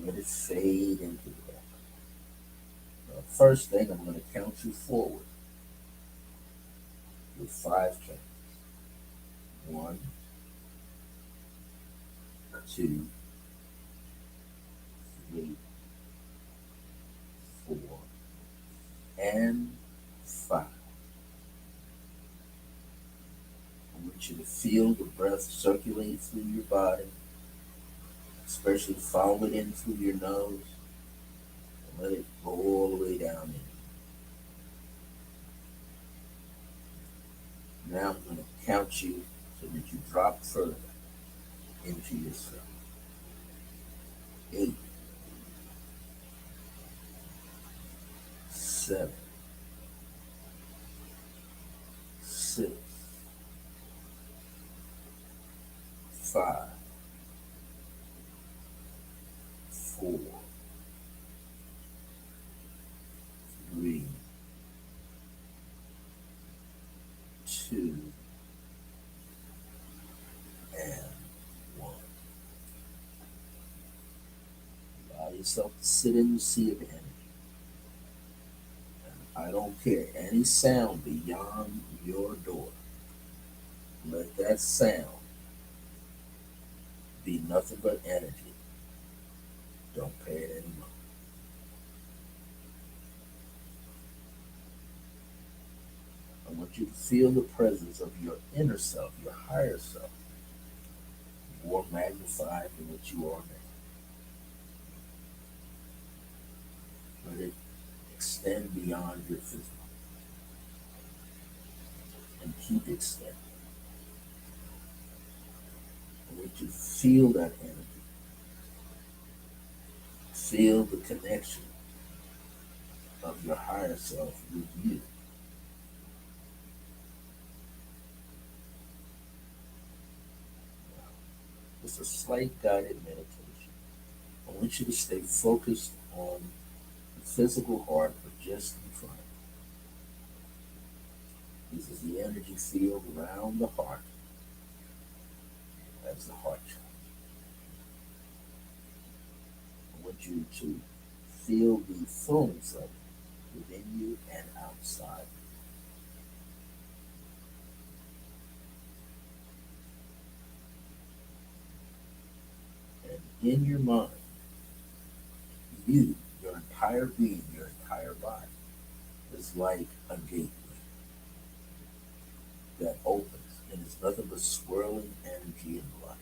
Let it fade into the background. Now, first thing, I'm going to count you forward with 5 counts. 1, 2, 3, 4, and 5. I want you to feel the breath circulate through your body, especially follow it in through your nose, and let it go all the way down in. Now I'm going to count you so that you drop further into yourself. 8, 7, 6, 5, 4, 3, 2, and 1. Allow yourself to sit in the sea of energy. And I don't care any sound beyond your door. Let that sound be nothing but energy. Don't pay it anymore. I want you to feel the presence of your inner self, your higher self, more magnified than what you are now. Let it extend beyond your physical and keep extending. I want you to feel that energy. Feel the connection of your higher self with you. It's a slight guided meditation. I want you to stay focused on the physical heart, but just in front. This is the energy field around the heart. That's the heart chakra. I want you to feel the fullness of it within you and outside. And in your mind, you, your entire being, your entire body, is like a gateway that opens and is nothing but swirling energy and light.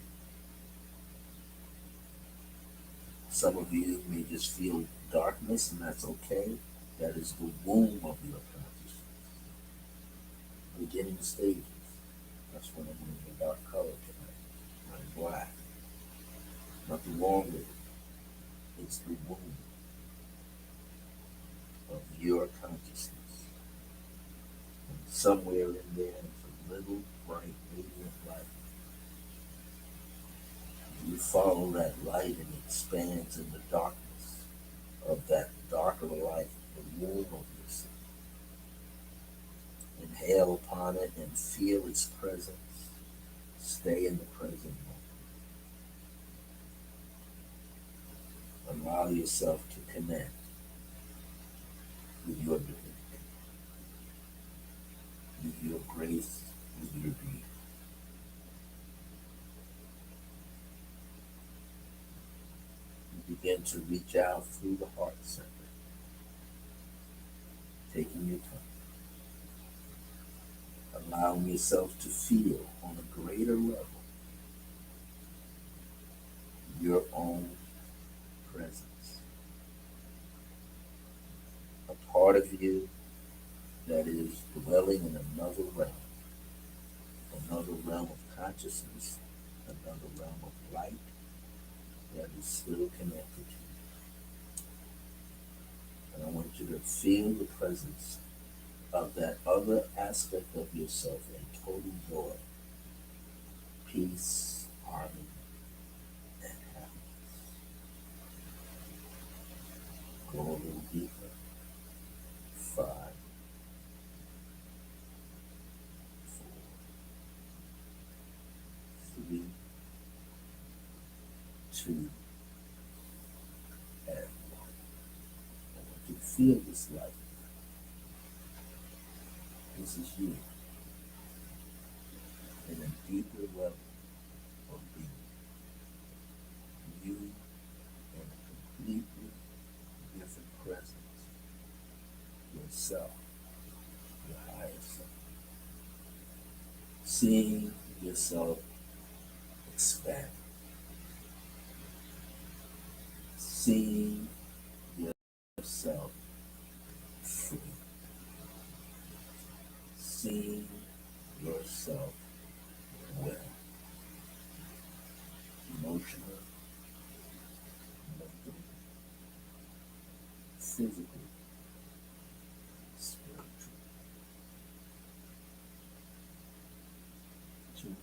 Some of you may just feel darkness, and that's okay. That is the womb of your consciousness. Beginning stages. That's when I'm in a dark color tonight. I'm black. Nothing wrong with it. It's the womb of your consciousness. And somewhere in there is a little bright, radiant light. You follow that light and it expands in the darkness of that darker light, the womb of yourself. Inhale upon it and feel its presence. Stay in the present moment. Allow yourself to connect with your divinity, with your grace, with your beauty. You begin to reach out through the heart center, taking your time, allowing yourself to feel on a greater level your own presence. A part of you that is dwelling in another realm of consciousness, another realm of light that is still connected to you. And I want you to feel the presence of that other aspect of yourself in total joy, peace, harmony, and happiness. Go a little deeper. 5, 4, 3, 2, and 1. I want you to feel this light. This is you in a deeper level of being. You in a completely different presence. Yourself, your higher self. Seeing yourself expand. Seeing yourself free. Seeing yourself well. Emotionally, mentally, physically,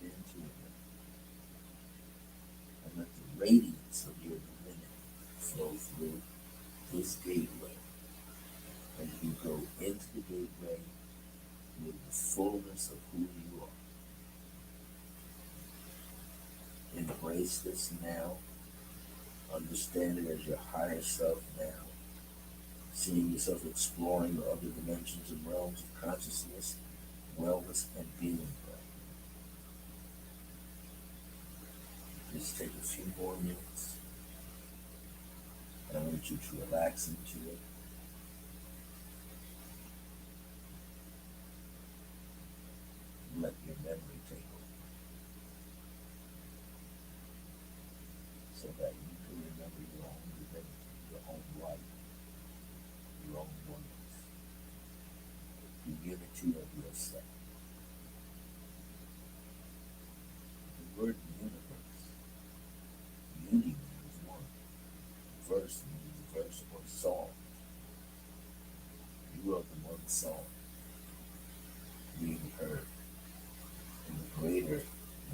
into it and let the radiance of your divinity flow through this gateway. And you go into the gateway with the fullness of who you are. Embrace this now. Understand it as your higher self now. Seeing yourself exploring the other dimensions and realms of consciousness, wellness, and being. Just take a few more minutes. And I want you to relax into it. Let your memory take over so that you can remember your own divinity, your own life, your own oneness, the unity of yourself. The word universe, unity means one. Verse means verse or song. You are the one song being heard in the greater,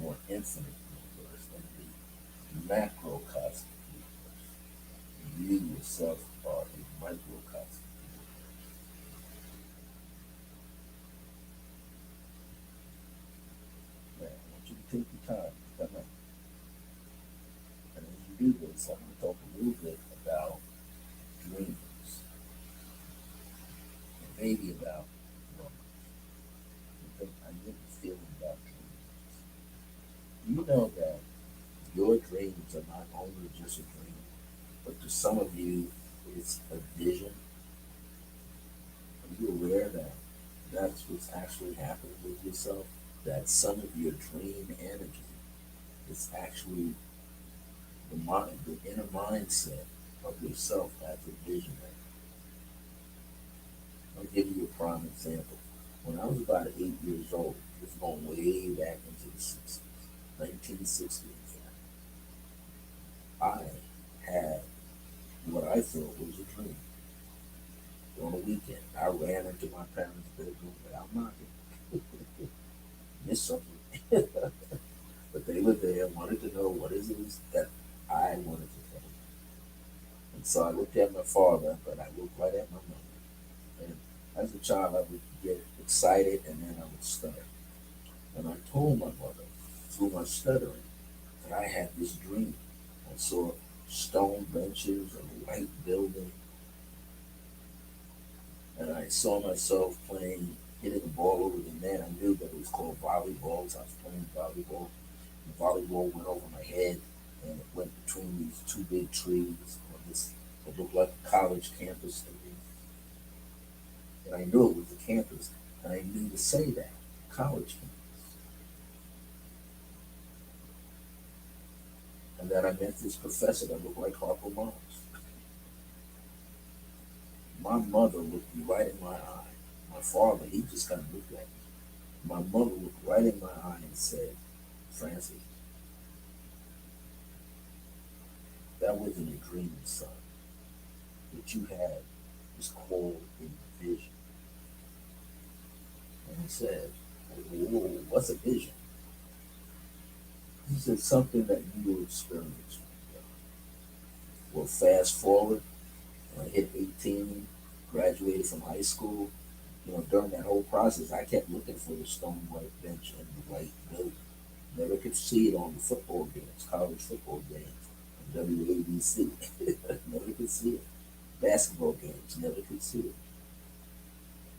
more infinite universe than the macrocosmic universe. You yourself are a microcosm. Now, I want you to take your time. Come on. And as you do this, I'm going to talk a little bit about dreams and maybe about numbers. Because I get the feeling about dreams. You know that your dreams are not only just a dream, but to some of you, it's a vision. Are you aware that that's what's actually happening with yourself? That some of your dream energy is actually the mind, the inner mindset of yourself as a visionary. I'll give you a prime example. When I was about 8 years old, it's going way back into the 60s, 1960s, I had what I thought was a dream. On a weekend, I ran into my parents' bedroom without knocking. Missed something. But they were there, wanted to know what it is that I wanted to tell them. And so I looked at my father, but I looked right at my mother. And as a child, I would get excited and then I would stutter. And I told my mother, through my stuttering, that I had this dream. I saw stone benches, a white building, and I saw myself playing, hitting a ball over the net. I knew that it was called volleyball, so I was playing volleyball. The volleyball went over my head, and it went between these two big trees on this, it looked like a college campus to me. And I knew it was a campus, and I knew to say that, college campus. And then I met this professor that looked like Harper Mars. My mother looked me right in my eye. My father, he just kind of looked at me. My mother looked right in my eye and said, Francis, that wasn't a dream, son. What you had was called a vision. And he said, whoa, what's a vision? He said, something that you will experience. Well, fast forward, when I hit 18, graduated from high school, during that whole process, I kept looking for the stone white bench and the white building. Never could see it on the football games, college football games, WABC. Never could see it. Basketball games, never could see it.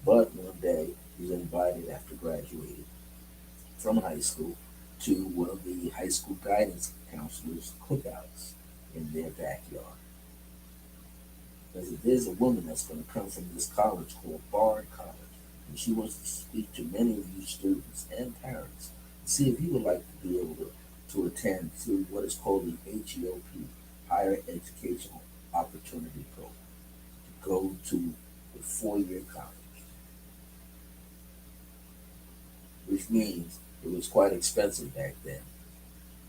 But one day, I was invited after graduating from high school to one of the high school guidance counselors' cookouts in their backyard. There's a woman that's going to come from this college called Bard College, and she wants to speak to many of you students and parents to see if you would like to be able to attend through what is called the HEOP, Higher Educational Opportunity Program, to go to a 4-year college, which means it was quite expensive back then.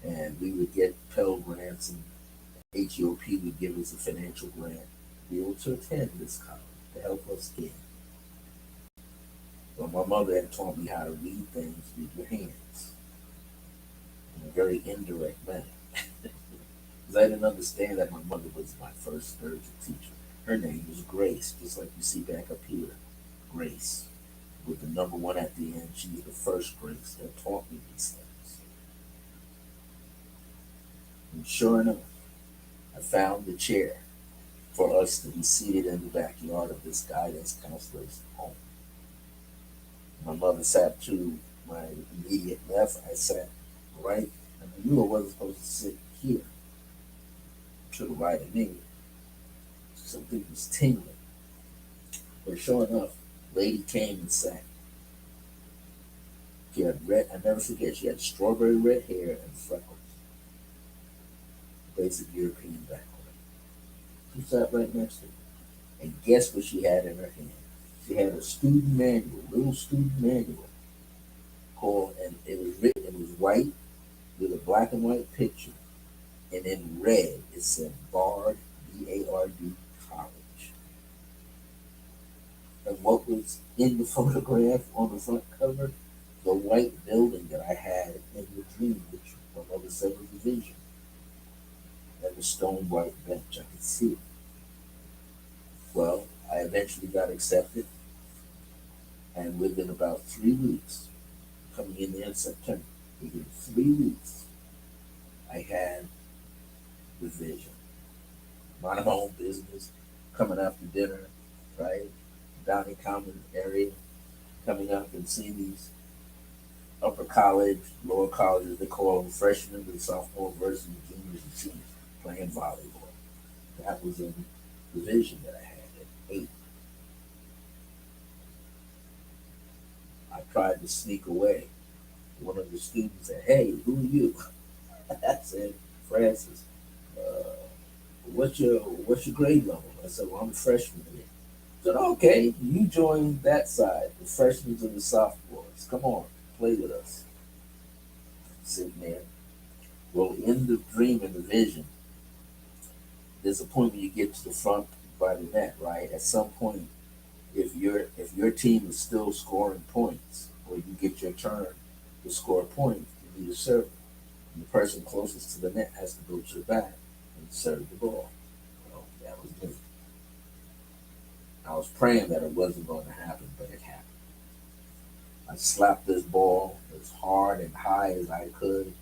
And we would get Pell Grants, and HEOP would give us a financial grant to be able to attend this college to help us get. Well, my mother had taught me how to read things with your hands. in a very indirect manner. Because I didn't understand that my mother was my first spiritual teacher. Her name was Grace, just like you see back up here. Grace, with the number one at the end. She was the first Grace that taught me these things. And sure enough, I found the chair for us to be seated in the backyard of this guidance counselor's home. My mother sat to my immediate left. I sat right, and I knew I wasn't supposed to sit here to the right of me. Something was tingling. But sure enough, lady came and sat. She had red, I never forget, she had strawberry red hair and freckles. Basic European background. She sat right next to me. And guess what she had in her hand? She had a student manual, little student manual, called, and it was written, it was white with a black and white picture. And in red, it said Bard, B-A-R-D, College. And what was in the photograph on the front cover? The white building that I had in the dream, which my mother said was a vision. And the stone white bench, I could see it. Well, I eventually got accepted, and within about 3 weeks, coming in there in September, within 3 weeks, I had the vision. Minding my own business, coming after dinner, right? Down in common area, coming up and seeing these upper college, lower colleges, they call them freshmen and sophomore versus juniors and seniors playing volleyball. That was in the vision that I had at 8. I tried to sneak away. One of the students said, "Hey, who are you?" I said, "Francis. Uh, what's your grade level?" I said, "Well, I'm a freshman here." I said, "Okay, you join that side, the freshmen and the sophomores. Come on, play with us." Sitting there. Well, in the dream and the vision, there's a point when you get to the front by the net, right? At some point, if your team is still scoring points, or you get your turn to score points, you need a server. And the person closest to the net has to go to the back and serve the ball. Well, that was me. I was praying that it wasn't going to happen, but it happened. I slapped this ball as hard and high as I could.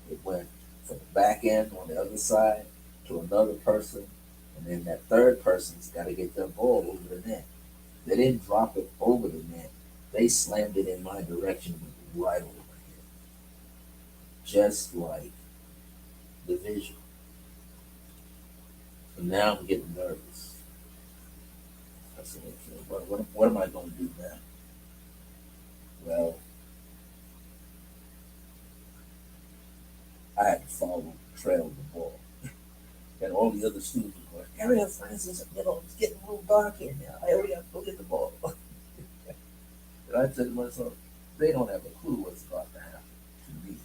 It went from the back end on the other side to another person, and then that third person's got to get their ball over the net. They didn't drop it over the net. They slammed it in my direction and went right over my head. Just like the vision. So now I'm getting nervous. I said, okay, what am I going to do now? Well, I had to follow the trail of the ball. And all the other students were going, "Hurry up, Francis, it's getting a little dark here now. Hurry up, go get the ball." And I said to myself, they don't have a clue what's about to happen to me.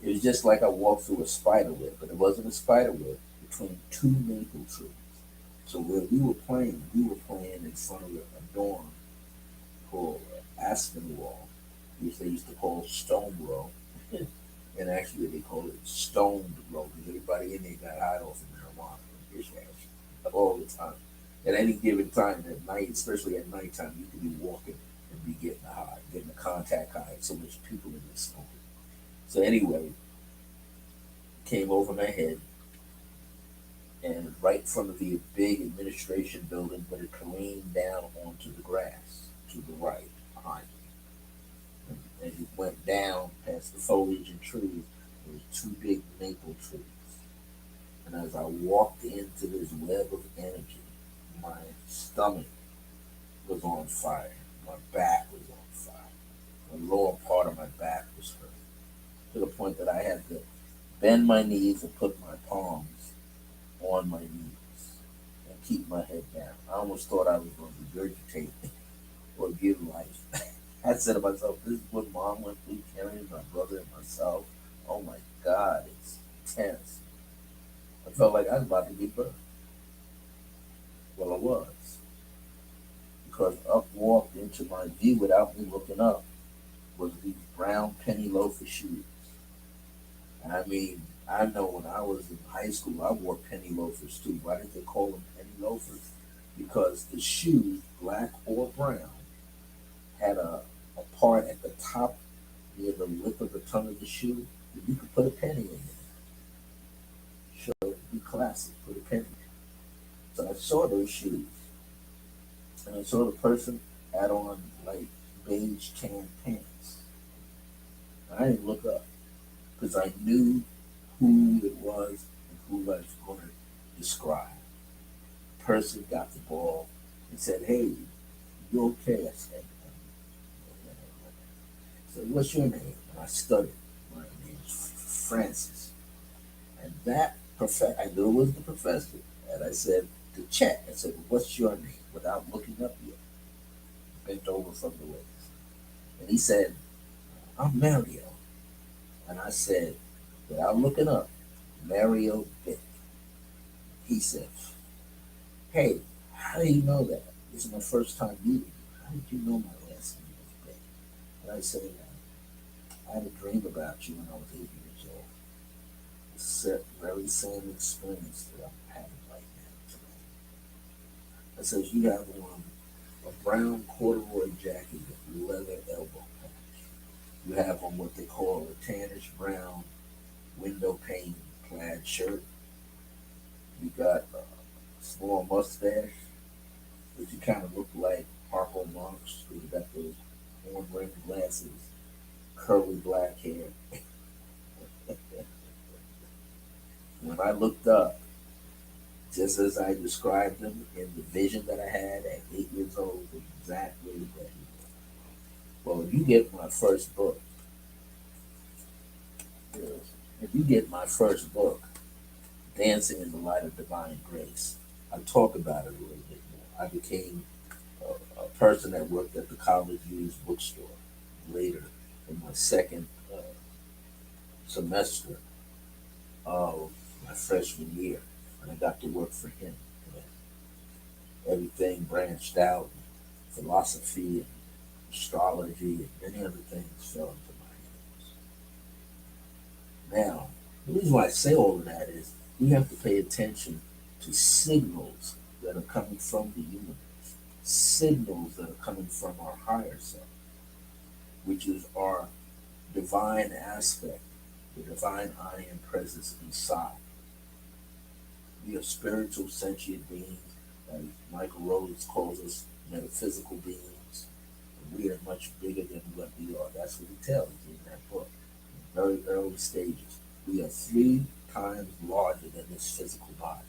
It was just like I walked through a spider web, but it wasn't a spider web, between two maple trees. So where we were playing in front of a dorm called Aspen Wall, which they used to call Stone Row. And actually they call it Stoned Row because everybody in there got high off of marijuana and fish hash all the time. At any given time at night, especially at nighttime, you could be walking and be getting a high, getting a contact high. So much people in there smoking. So anyway, came over my head and right in front of the big administration building, but it careened down onto the grass to the right behind me. And as it went down past the foliage and trees, there was two big maple trees. And as I walked into this web of energy, my stomach was on fire. My back was on fire. The lower part of my back was hurt to the point that I had to bend my knees and put my palms on my knees and keep my head down. I almost thought I was going to regurgitate or give life. I said to myself, "This is what mom went through carrying my brother and myself. Oh my God, it's intense." I felt like I was about to give birth. Well, I was. Because up walked into my view without me looking up was these brown penny loafer shoes. And I mean, I know when I was in high school, I wore penny loafers too. Why did they call them penny loafers? Because the shoe, black or brown, had a part at the top near the lip of the tongue of the shoe that you could put a penny in it. So it'd be classic, put a penny. So I saw those shoes, and I saw the person had on like beige tan pants. And I didn't look up because I knew who it was and who I was going to describe. The person got the ball and said, "Hey, you okay?" I said, "So what's your name?" And I stuttered. My name is Francis. And that I knew it was the professor. And I said to check. I said, "What's your name?" Without looking up yet. Bent over from the waist. And he said, "I'm Mario." And I said, without looking up, Mario Vick. He said, "Hey, how do you know that? This is my first time meeting you. How did you know my last name was Vick?" And I said, "I had a dream about you when I was 8 years old. The very same experience that I'm having right now today." I says, "You have on a brown corduroy jacket with leather elbow patch. You have on what they call a tannish brown window pane plaid shirt. You got a small mustache, but you kind of look like Harpo Marx, because you got those horn rimmed glasses, curly black hair." When I looked up, just as I described him in the vision that I had at 8 years old, exactly what he was. Well, if you get my first book, if you get my first book, Dancing in the Light of Divine Grace, I talk about it a little bit more. I became a person that worked at the college used bookstore. Later, in my second semester of my freshman year, and I got to work for him. Everything branched out, philosophy and astrology and many other things fell into my hands. Now, the reason why I say all of that is we have to pay attention to signals that are coming from the universe, signals that are coming from our higher self, which is our divine aspect, the divine I am presence inside. We are spiritual sentient beings, as Michael Rhodes calls us metaphysical beings. And we are much bigger than what we are. That's what he tells us in that book. In very early stages, we are 3 times larger than this physical body.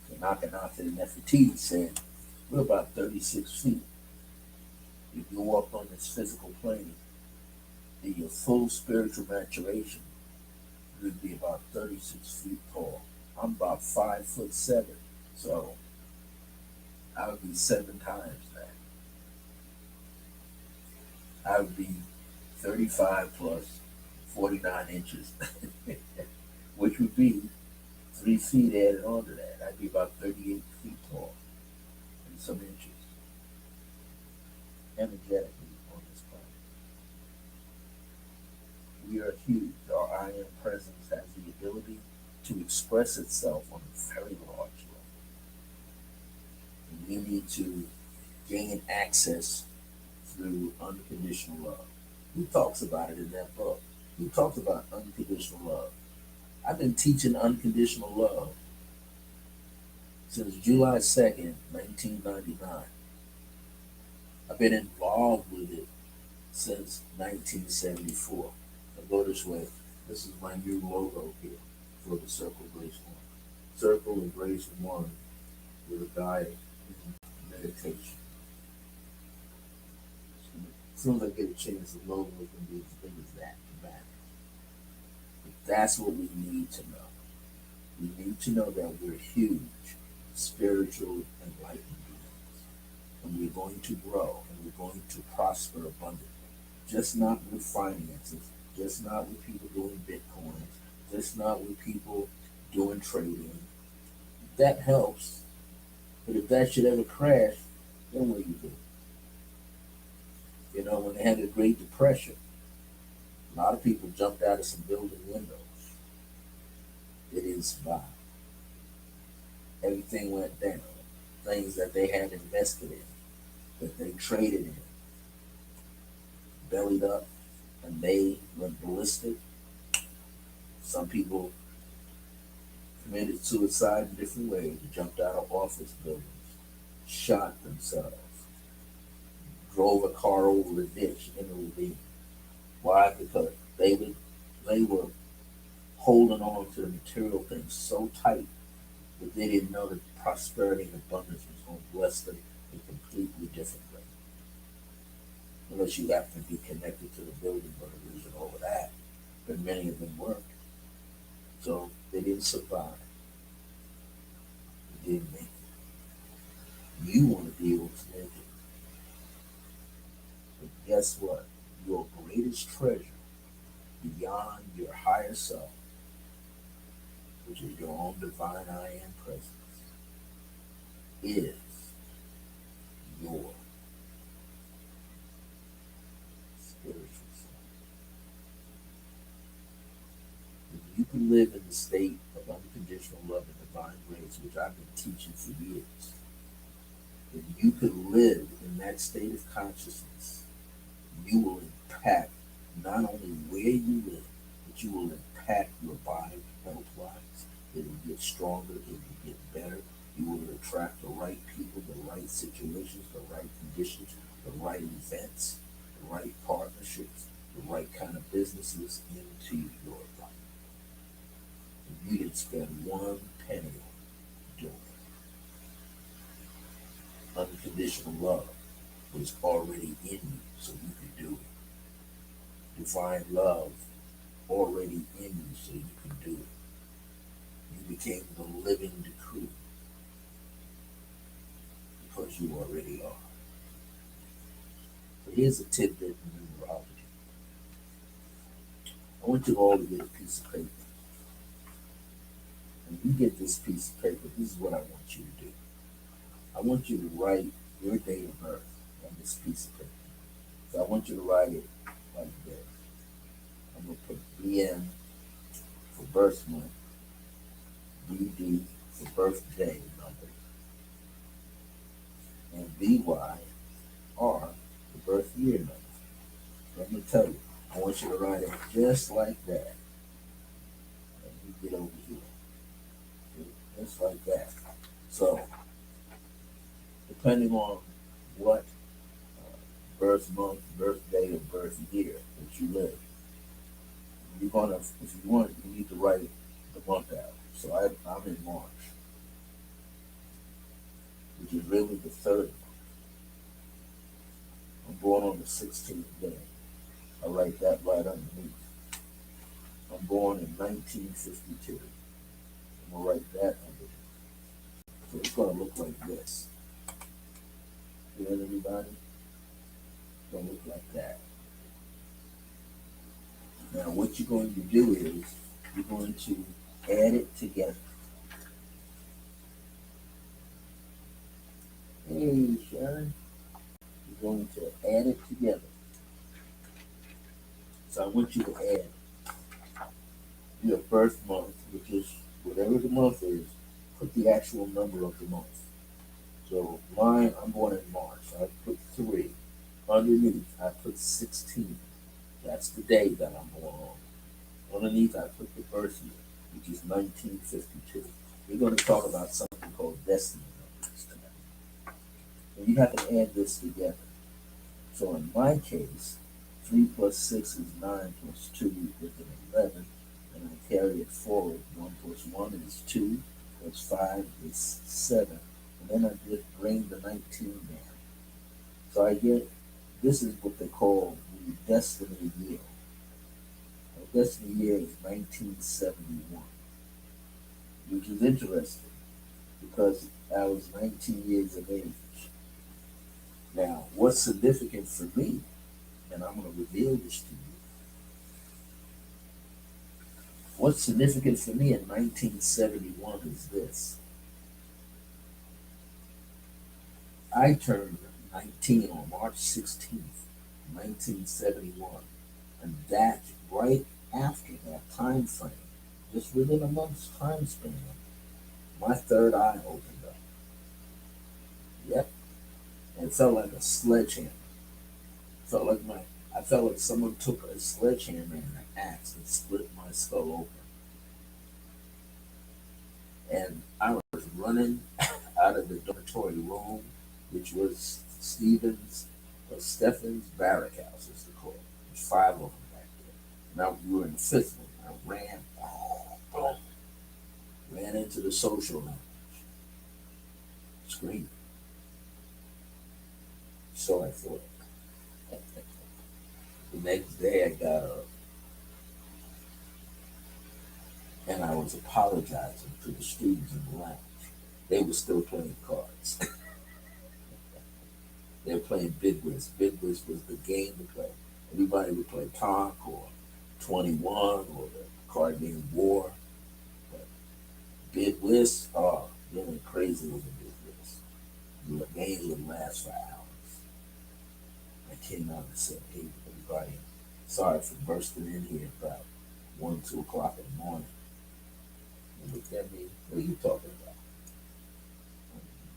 Kanaka Nefertiti said, "We're about 36 feet. If you walk on this physical plane, in your full spiritual maturation, you'd be about 36 feet tall. I'm about 5'7", so I would be 7 times that. I would be 35 plus 49 inches, which would be 3 feet added onto that. I'd be about 38 feet tall and some inches, energetically on this planet. We are huge. Our I am presence has the ability to express itself on a very large level. And we need to gain access through unconditional love. He talks about it in that book. He talks about unconditional love. I've been teaching unconditional love since July 2nd, 1999. I've been involved with it since 1974. I go this way. This is my new logo here for the Circle of Grace One. Circle of Grace One with a guide in meditation. As soon as I get a chance, the logo is going to be as big as that. Back. But that's what we need to know. We need to know that we're huge, spiritual, enlightened beings. And we're going to grow and we're going to prosper abundantly. Just not with finances, just not with people doing bitcoins, just not with people doing trading. That helps. But if that should ever crash, then what do you do? When they had the Great Depression, a lot of people jumped out of some building windows. They didn't survive. Everything went down. Things that they had invested in, that they traded in, bellied up, and they went ballistic. Some people committed suicide in different ways, jumped out of office buildings, shot themselves, drove a car over a ditch in a ravine. Why? Because they were holding on to the material things so tight that they didn't know that prosperity and abundance was going to bless them in a completely different way. Unless you happen to be connected to the building burglars and all of that, but many of them weren't. So they didn't survive. They didn't make it. You want to be able to make it. But guess what? Your greatest treasure beyond your higher self, which is your own divine I am presence, is your spiritual self. If you can live in the state of unconditional love and divine grace, which I've been teaching for years, if you can live in that state of consciousness, you will impact not only where you live, but you will impact your body health-wise. It will get stronger, it will get better. You will attract the right people, the right situations, the right conditions, the right events, the right partnerships, the right kind of businesses into your life. If you didn't spend one penny doing it, unconditional love was already in you, so you could do it. Divine love already in you, so you could do it. You became the living decree because you already are. So here's a tidbit in numerology. I want you all to get a piece of paper. When you get this piece of paper, this is what I want you to do. I want you to write your date of birth on this piece of paper. So I want you to write it like this. I'm going to put BN for birth month, BD for birthday number, and BY are the birth year number. Let me tell you, I want you to write it just like that. Let me get over here. Just like that. So, depending on what birth month, birthday, or birth year that you live, you're gonna, if you want, you need to write the month out. So I'm in March, which is really the third month. I'm born on the 16th day. I write that right underneath. I'm born in 1952. I'm gonna write that underneath. So it's gonna look like this. Hear everybody? It's gonna look like that. Now what you're going to do is you're going to add it together. Hey Sharon, you're going to add it together. So I want you to add your birth month, which is whatever the month is, put the actual number of the month. So mine, I'm born in March. I put 3. Underneath, I put 16. That's the day that I'm born on. Underneath, I put the birth year, which is 1952. We're going to talk about something called destiny numbers tonight. And you have to add this together. So in my case, 3 plus 6 is 9 plus 2 is 11. And I carry it forward. 1 plus 1 is 2, plus 5 is 7. And then I just bring the 19 down. So I get, this is what they call the destiny year. My destiny year is 1971, which is interesting because I was 19 years of age. Now, what's significant for me, and I'm going to reveal this to you, what's significant for me in 1971 is this. I turned 19 on March 16th, 1971. And that right after that time frame, just within a month's time span, my third eye opened up. Yep. And it felt like a sledgehammer. Felt like my I felt like someone took a sledgehammer and an axe and split my skull open. And I was running out of the dormitory room, which was Stephen's barrack house, as they call it. There's five of them back there. Now we were in the fifth one. I boom, ran into the social lounge, screaming. So I thought. The next day I got up and I was apologizing to the students in the lounge. They were still playing cards. They were playing Bid Whist. Bid Whist was the game to play. Everybody would play Tonk or 21 or the card game War. But Bid Whist, oh, they went crazy over Bid Whist. The game would last for hours. I came out and said, hey, everybody, sorry for bursting in here about 1, 2 o'clock in the morning. They looked at me, what are you talking about?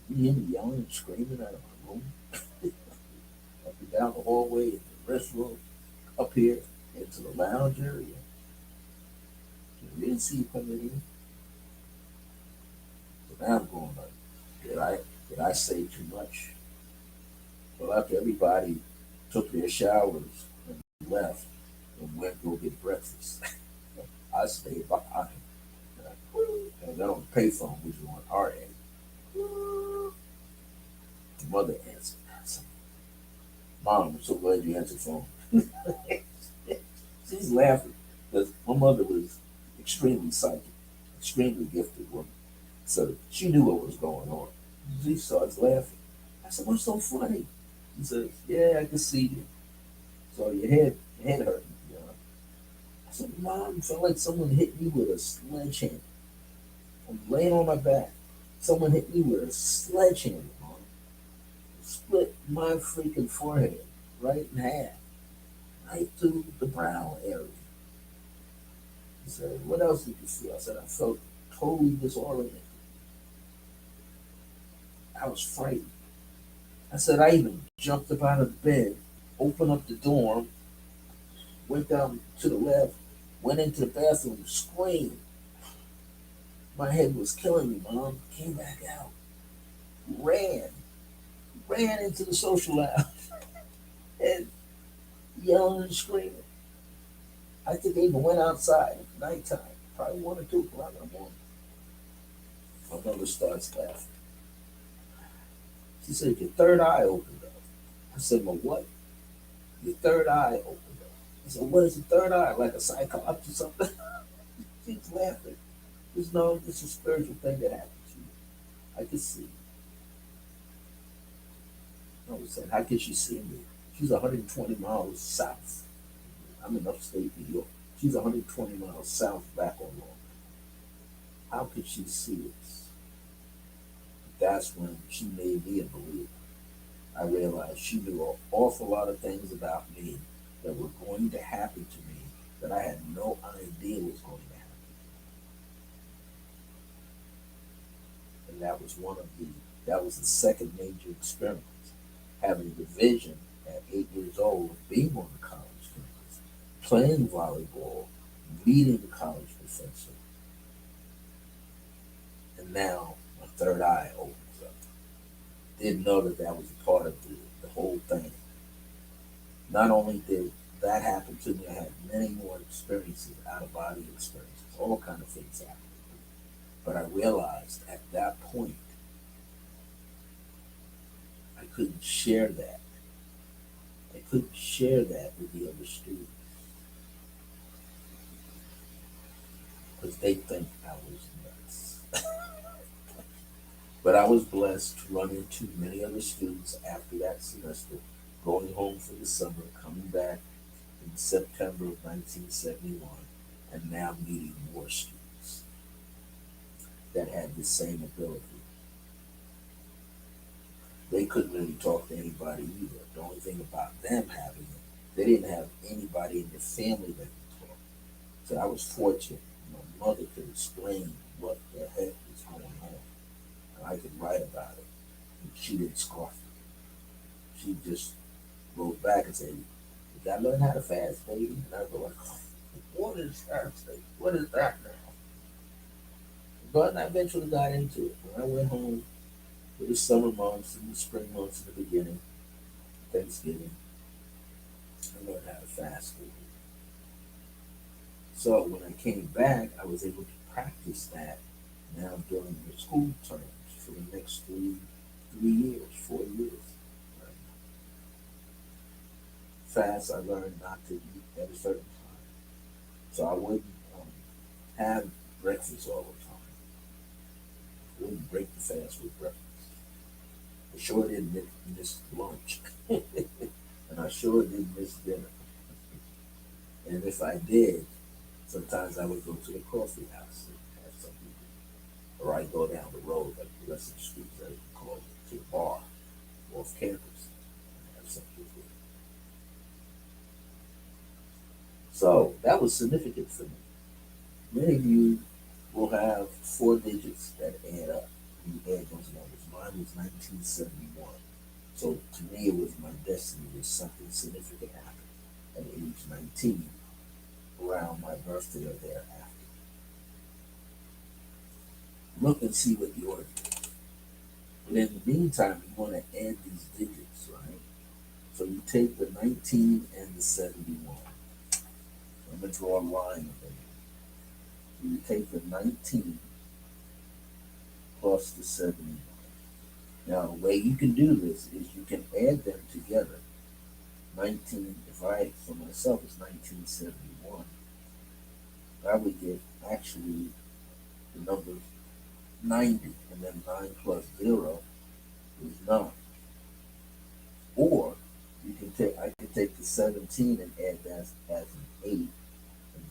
You hear me yelling and screaming out of my room? Up and down the hallway, in the restroom, up here, into the lounge area. We didn't see you coming in. So now I'm going like, did I say too much? Well, after everybody took their showers and left and went to go get breakfast, I stayed behind. And then on the payphone, which was on our end, the mother answered. I said, Mom, I'm so glad you answered the phone. She's laughing because my mother was extremely psychic, extremely gifted woman. So she knew what was going on. She starts laughing. I said, what's so funny? He says, yeah, I can see you. So your head hurting. You know? I said, Mom, it felt like someone hit me with a sledgehammer. I'm laying on my back. Someone hit me with a sledgehammer, Mom. Split my freaking forehead right in half, right through the brow area. He said, what else did you feel? I said, I felt totally disoriented. I was frightened. I said, I even jumped up out of the bed, opened up the dorm, went down to the left, went into the bathroom, screamed. My head was killing me, Mom. Came back out, ran, ran into the social lounge, and yelling and screaming. I think they even went outside at nighttime, probably 1 or 2 o'clock in the morning. My mother starts laughing. She said, your third eye opened up. I said, my what? Your third eye opened up. I said, what is the third eye? Like a cyclops or something? She's laughing. There's no, this is a spiritual thing that happened to you. I could see. I was saying, how could she see me? She's 120 miles south. I'm in upstate New York. She's 120 miles south back on Long. How could she see us? That's when she made me a believer. I realized she knew an awful lot of things about me that were going to happen to me that I had no idea was going to happen. And that was the second major experience. Having the vision at 8 years old of being on the college campus, playing volleyball, meeting the college professor, and now my third eye opens up. Didn't know that was a part of the whole thing. Not only did that happen to me, I had many more experiences, out of body experiences, all kind of things happened. But I realized at that point I couldn't share that. I couldn't share that with the other students because they think I was nuts. But I was blessed to run into many other students after that semester, going home for the summer, coming back in September of 1971, and now meeting more students that had the same ability. They couldn't really talk to anybody either. The only thing about them having it They didn't have anybody in their family that could talk. So I was fortunate. My mother could explain what the heck was going on, and I could write about it. And she didn't scoff it. She just wrote back and said, "You gotta learn how to fast, baby." And I go like, "What is fasting? What is that now?" But I eventually got into it. When I went home for the summer months and the spring months in the beginning, Thanksgiving, I learned how to fast. So when I came back, I was able to practice that now during the school terms for the next 3 years, 4 years. Right? Fast, I learned not to eat at a certain time. So I wouldn't um, have breakfast all the time. I wouldn't break the fast with breakfast. I sure didn't miss lunch. And I sure didn't miss dinner. And if I did, sometimes I would go to the coffee house and have something, or I go down the road, like the rest of the streets, as we call it, to the bar off campus and have something. So that was significant for me. Many of you will have four digits that add up. You add those numbers. Mine was 1971. So to me, it was my destiny that something significant happened at age 19 around my birthday or thereafter. Look and see what yours is. But in the meantime, you want to add these digits, right? So you take the 19 and the 71. I'm going to draw a line of them. So you take the 19 plus the 71. Now, the way you can do this is you can add them together. 19, if I, for myself, it's 1971. I would get actually the number 90, and then 9 plus 0 is 9. Or I can take the 17 and add that as an 8, and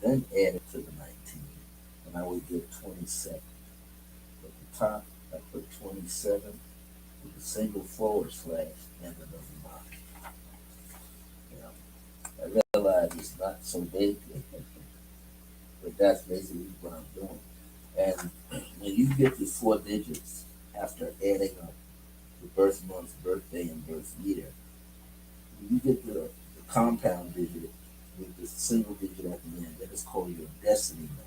then add it to the 19, and I would get 27. At the top, I put 27 with a single forward slash and the number 9. You know, I realize it's not so big, but that's basically what I'm doing. And when you get the four digits after adding up the birth month, birthday, and birth year, when you get the compound digit with the single digit at the end, that is called your destiny number.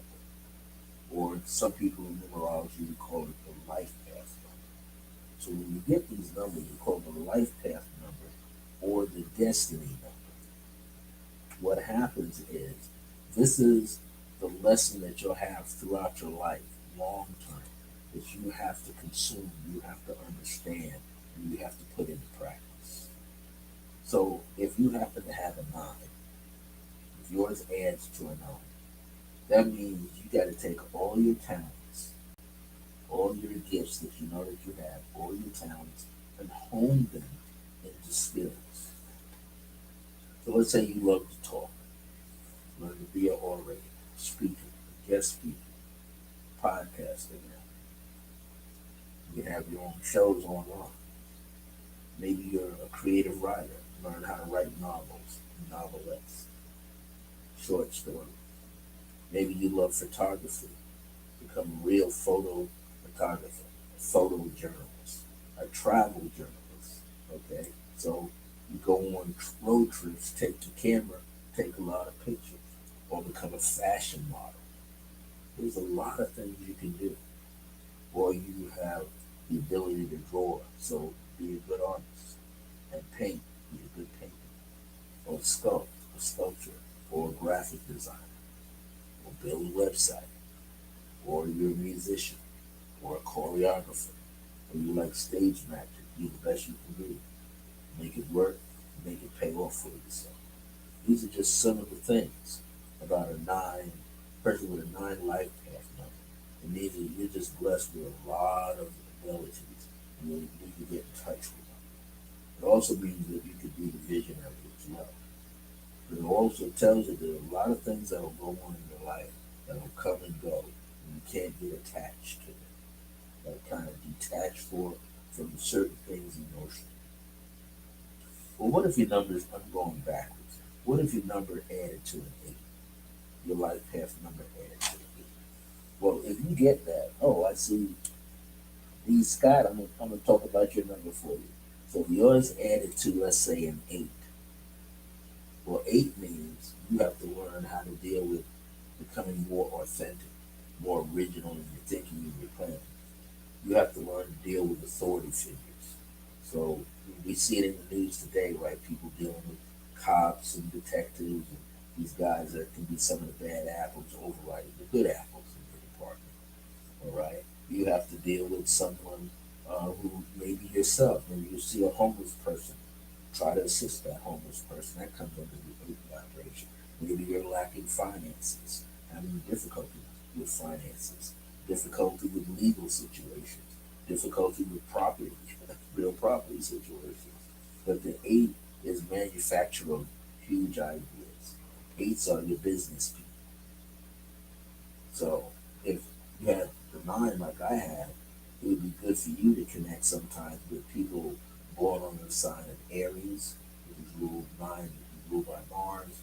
Or some people in numerology would call it the life path number. So when you get these numbers, you call them the life path number or the destiny number. What happens is this is the lesson that you'll have throughout your life, long term, that you have to consume, you have to understand, and you have to put into practice. So if you happen to have a 9, if yours adds to a 9, that means you got to take all your talents, all your gifts that you know that you have, all your talents, and hone them into skills. So let's say you love to talk, learn to be an orator, speaker, guest speaker, podcasting. You can have your own shows online. Maybe you're a creative writer, learn how to write novels, novelettes, short stories. Maybe you love photography, become a real photo photographer, a photo journalist, a travel journalist. Okay, so you go on road trips, take your camera, take a lot of pictures, or become a fashion model. There's a lot of things you can do. Or you have the ability to draw, so be a good artist and paint, be a good painter, or sculpt, a sculpture, or a graphic designer, or build a website, or you're a musician, or a choreographer, or you like stage magic, be the best you can be. Make it work, make it pay off for yourself. These are just some of the things about a 9, person with a 9 life path number. It means that you're just blessed with a lot of abilities and you can get in touch with them. It also means that you could be the visionary as well. But it also tells you there are a lot of things that will go on in your life that will come and go, and you can't get attached to them. That kind of detached from certain things emotionally. Well, what if your numbers are going backwards? What if your number added to an 8? Your life path number added to an 8. Well, if you get that, oh, I see D. Scott, I'm gonna talk about your number for you. So if yours added to, let's say, an 8, well, 8 means you have to learn how to deal with becoming more authentic, more original in your thinking and your planning. You have to learn to deal with authority figures. So we see it in the news today, right? People dealing with cops and detectives and these guys that can be some of the bad apples overriding the good apples in the department. All right, you have to deal with someone who maybe yourself, maybe you see a homeless person, try to assist that homeless person. That comes under the 8 vibration. Maybe you're lacking finances, having difficulty with finances, difficulty with legal situations, difficulty with property, real property situations. But the 8 is manufacture of huge ideas. 8s are your business people. So if you have the 9 like I have, it would be good for you to connect sometimes with people born on the sign of Aries, which is ruled 9, which is ruled by Mars,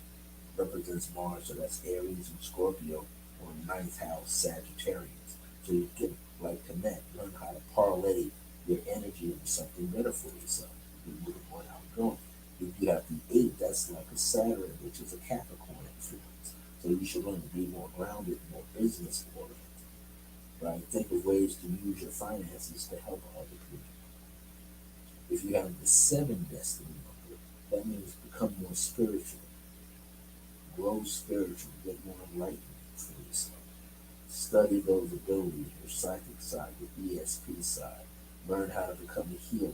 represents Mars, so that's Aries and Scorpio, or ninth house Sagittarius. So you can like connect, learn how to parlay your energy into something better for yourself. You can move on outgoing. If you have the 8, that's like a Saturn, which is a Capricorn influence. So you should learn to be more grounded, more business oriented, right? Think of ways to use your finances to help other people. If you have the 7 destiny number, that means become more spiritual, grow spiritual, get more enlightenment for yourself. Study those abilities, your psychic side, your ESP side. Learn how to become a healer.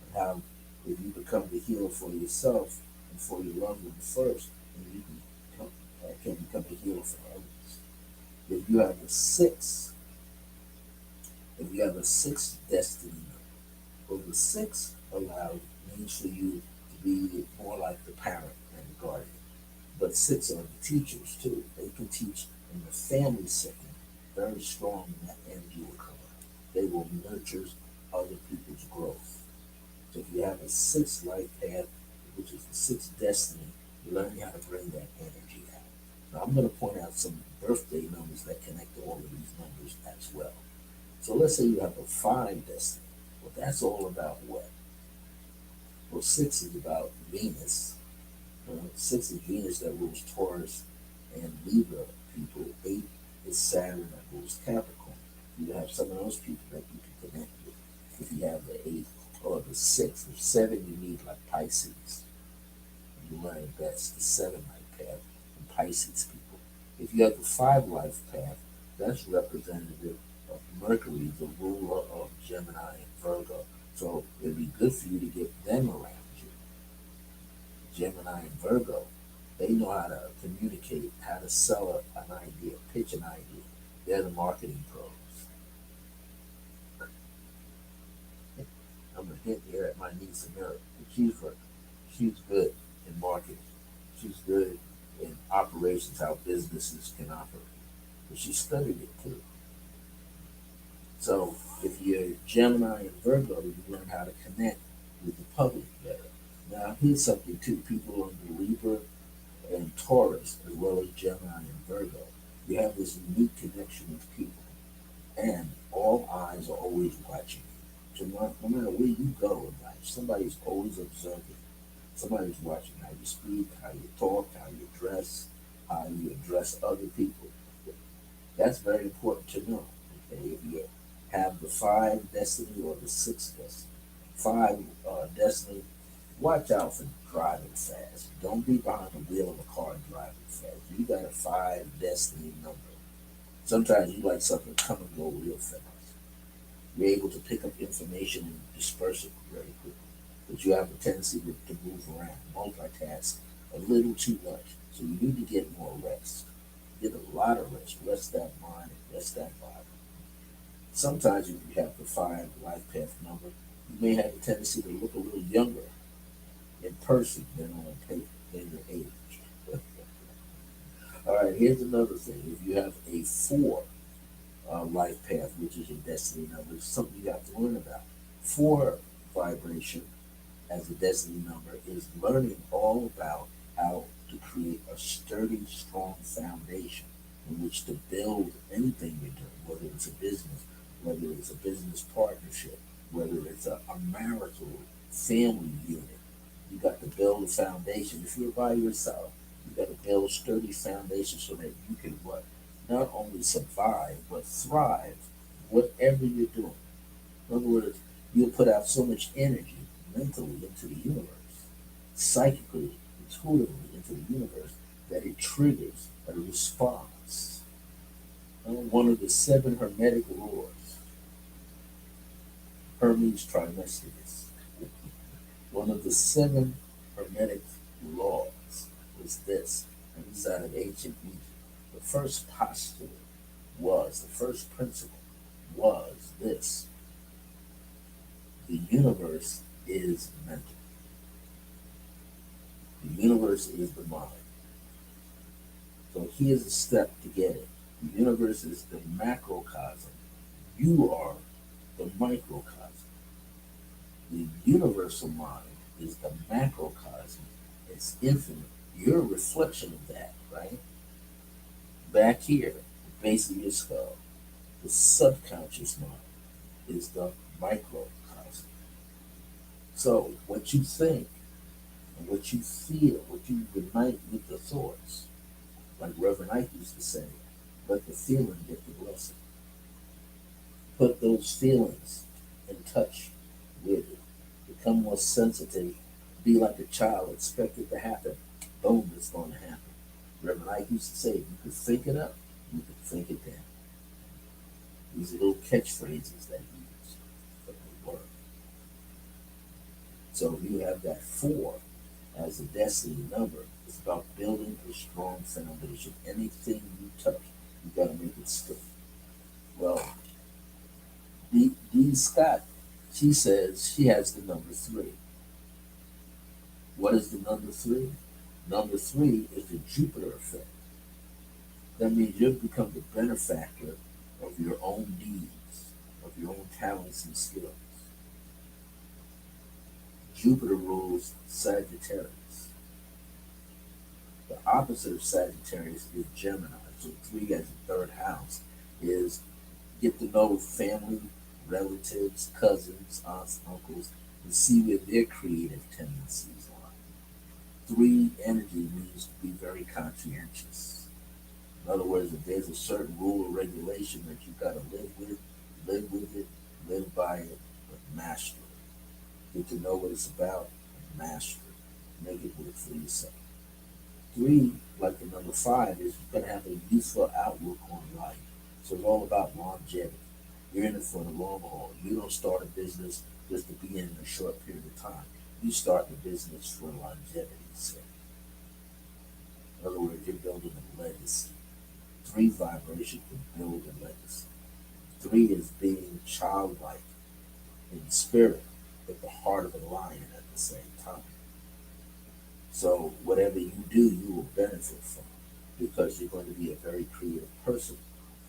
And how, if you become the healer for yourself and for your loved ones first, then you can become a healer for others. If you have a 6, if you have a 6 destiny number, well, the 6 allows means for you to be more like the parent and the guardian. But 6 are the teachers too. They can teach in the family setting very strong in that energy will come out. They will nurture other people's growth. So if you have a 6 life path, which is the 6 destiny, you're learning how to bring that energy out. Now I'm going to point out some birthday numbers that connect to all of these numbers as well. So let's say you have a 5 destiny. Well, that's all about what? Well, 6 is about Venus. 6 is Venus that rules Taurus and Libra people. 8 is Saturn that rules Capricorn. You have some of those people that you can connect with. If you have the 8 or the 6, the 7 you need like Pisces. And you learn best the 7 life path and Pisces people. If you have the 5 life path, that's representative of Mercury, the ruler of Gemini and Virgo. So it'd be good for you to get them around you. Gemini and Virgo, they know how to communicate, how to sell an idea, pitch an idea. They're the marketing pros. I'm gonna hint here at my niece America. She's good in marketing. She's good in operations, how businesses can operate. But she studied it too. So if you're Gemini and Virgo, you learn how to connect with the public better. Now here's something too. People on the Libra and Taurus, as well as Gemini and Virgo, you have this unique connection with people, and all eyes are always watching you. So no matter where you go in life, somebody's always observing. Somebody's watching how you speak, how you talk, how you dress, how you address other people. That's very important to know. Okay, if you have the 5 destiny or the 6 destiny, 5 destiny, watch out for driving fast. Don't be behind the wheel of a car driving fast. You got a 5 destiny number. Sometimes you like something to come and go real fast. You're able to pick up information and disperse it very quickly. But you have a tendency to move around, multitask a little too much. So you need to get more rest. Get a lot of rest. Rest that mind, rest that body. Sometimes if you have the 5 life path number, you may have a tendency to look a little younger in person than on paper, than your age. All right, here's another thing. If you have a 4 life path, which is your destiny number, it's something you have to learn about. 4 vibration as a destiny number is learning all about how to create a sturdy, strong foundation in which to build anything you're doing, whether it's a business, whether it's a business partnership, whether it's a marital family unit. You got to build a foundation. If you're by yourself, you got to build a sturdy foundation so that you can what? Not only survive, but thrive, whatever you're doing. In other words, you'll put out so much energy mentally into the universe, psychically, intuitively into the universe, that it triggers a response. One of the seven hermetic laws, Hermes Trimesticus, one of the seven hermetic laws was this, and this is out of ancient Egypt. The first postulate was, the first principle was this: the universe is mental. The universe is the mind. So here's a step to get it. The universe is the macrocosm. You are the microcosm. The universal mind is the macrocosm. It's infinite. You're a reflection of that, right? Back here, the base of your skull, the subconscious mind is the microcosm. So what you think and what you feel, what you unite with the thoughts, like Reverend Ike used to say, let the feeling get the blessing. Put those feelings in touch with it. Become more sensitive. Be like a child. Expect it to happen. Boom, it's going to happen. Reverend Ike used to say, you could think it up, you could think it down. These are little catchphrases that he used, but they work. So if you have that four as a destiny number, it's about building a strong foundation. Anything you touch, you got to make it stick. Well, Dee Scott, she says she has the number three. What is the number three? Number three is the Jupiter effect. That means you've become the benefactor of your own deeds, of your own talents and skills. Jupiter rules Sagittarius. The opposite of Sagittarius is Gemini. So three as the third house is get to know family, relatives, cousins, aunts, uncles, and see where their creative tendencies are. Three energy means to be very conscientious. In other words, if there's a certain rule or regulation that you got to live with it, live by it, but master it. Get to know what it's about and master it. Make it work for yourself. Three, like the number five, is you're going to have a youthful outlook on life. So it's all about longevity. You're in it for the long haul. You don't start a business just to be in a short period of time. You start the business for longevity's sake. In other words, you're building a legacy. Three vibration can build a legacy. Three is being childlike in spirit, but the heart of a lion at the same time. So whatever you do, you will benefit from because you're going to be a very creative person.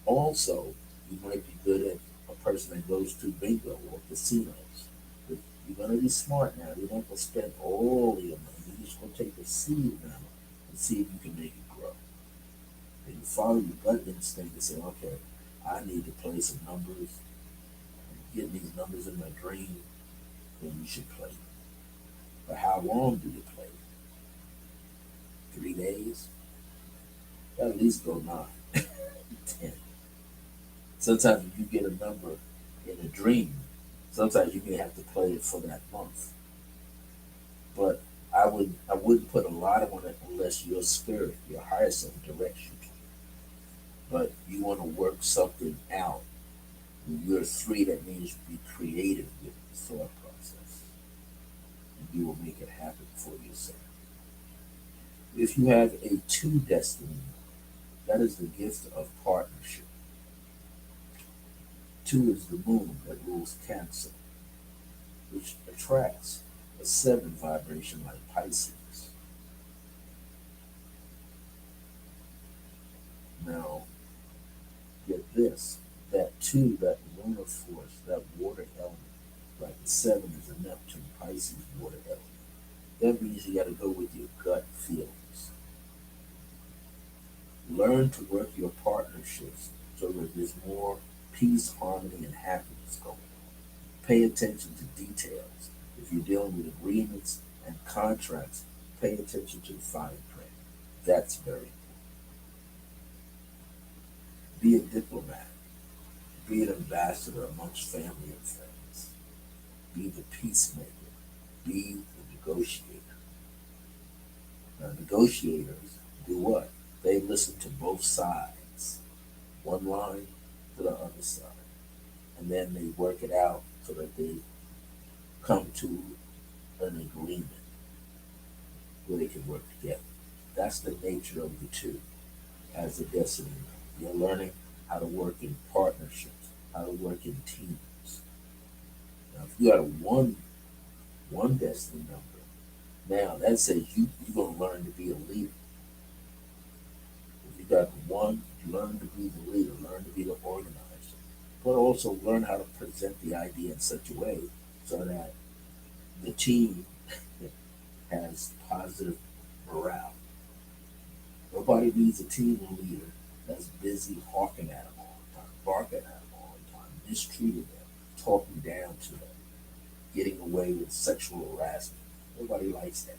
Also, you might be good at a person that goes to bingo or casinos. But you're going to be smart now. You're not going to spend all your money. You're just going to take a seed amount and see if you can make it grow. And you follow your gut instinct and say, okay, I need to play some numbers. I'm getting these numbers in my dream, then you should play them. But how long do you play? 3 days? At least go 9, 10. Sometimes if you get a number in a dream, sometimes you may have to play it for that month. But I wouldn't put a lot on it unless your spirit, your higher self directs you to. But you want to work something out. When you're a three, that means be creative with the thought process. And you will make it happen for yourself. If you have a two destiny, that is the gift of partnership. Two is the moon that rules Cancer, which attracts a seven vibration like Pisces. Now, get this, that two, that lunar force, that water element, Like the seven is a Neptune Pisces water element. That means you got to go with your gut feelings. Learn to work your partnerships so that there's more peace, harmony, and happiness going on. Pay attention to details. If you're dealing with agreements and contracts, pay attention to the fine print. That's very important. Be a diplomat. Be an ambassador amongst family and friends. Be the peacemaker. Be the negotiator. Now, negotiators do what? They listen to both sides, one line to the other side, and then they work it out so that they come to an agreement where they can work together. That's the nature of the two as a destiny. You're learning how to work in partnerships, how to work in teams. Now, if you got a one destiny number, now that says you're gonna learn to be a leader. If you got one, learn to be the leader, learn to be the organizer, but also learn how to present the idea in such a way so that the team has positive morale. Nobody needs a team leader that's busy hawking at them all the time, barking at them all the time, mistreating them, talking down to them, getting away with sexual harassment. Nobody likes that.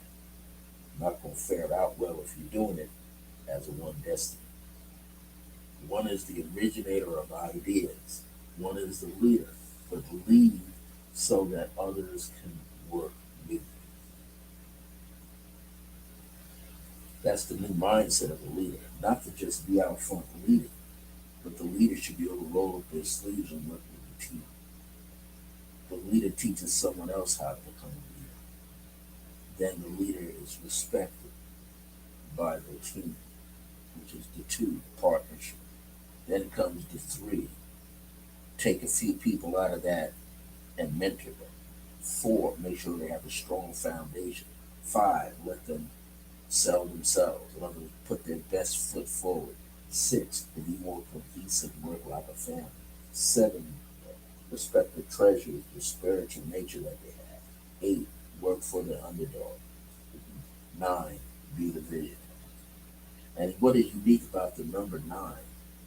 Not going to fare out well if you're doing it as a one destiny. One is the originator of ideas. One is the leader, but lead so that others can work with you. That's the new mindset of a leader. Not to just be out front leading, but the leader should be able to roll up their sleeves and work with the team. The leader teaches someone else how to become a leader. Then the leader is respected by the team, which is the two, partnership. Then comes the three. Take a few people out of that and mentor them. Four, make sure they have a strong foundation. Five, let them sell themselves. In other words, put their best foot forward. Six, to be more cohesive, work like a family. Seven, respect the treasures, the spiritual nature that they have. Eight, work for the underdog. Nine, be the vision. And what is unique about the number nine?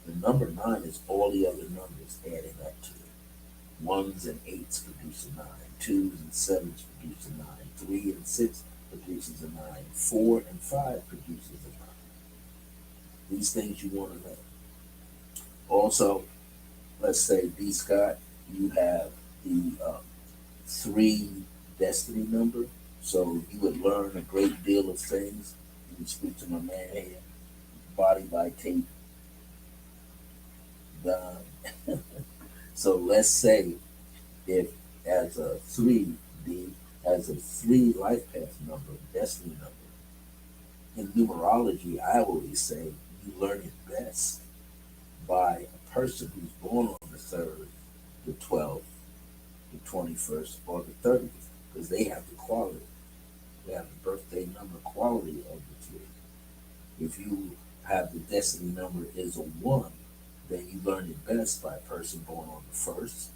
The number nine is all the other numbers adding up to it. Ones and eights produce a nine. Twos and sevens produce a nine. Three and six produces a nine. Four and five produces a nine. These things you want to know. Also, let's say D. Scott, you have the three destiny number, so you would learn a great deal of things. You would speak to my man here, body by tape, done. So let's say if as a three, D as a three life path number, destiny number, in numerology, I always say you learn it best by a person who's born on the 3rd, the 12th, the 21st, or the 30th, because they have the quality. They have the birthday number quality of the three. If you have the destiny number is a 1, then you learn it best by a person born on the 1st,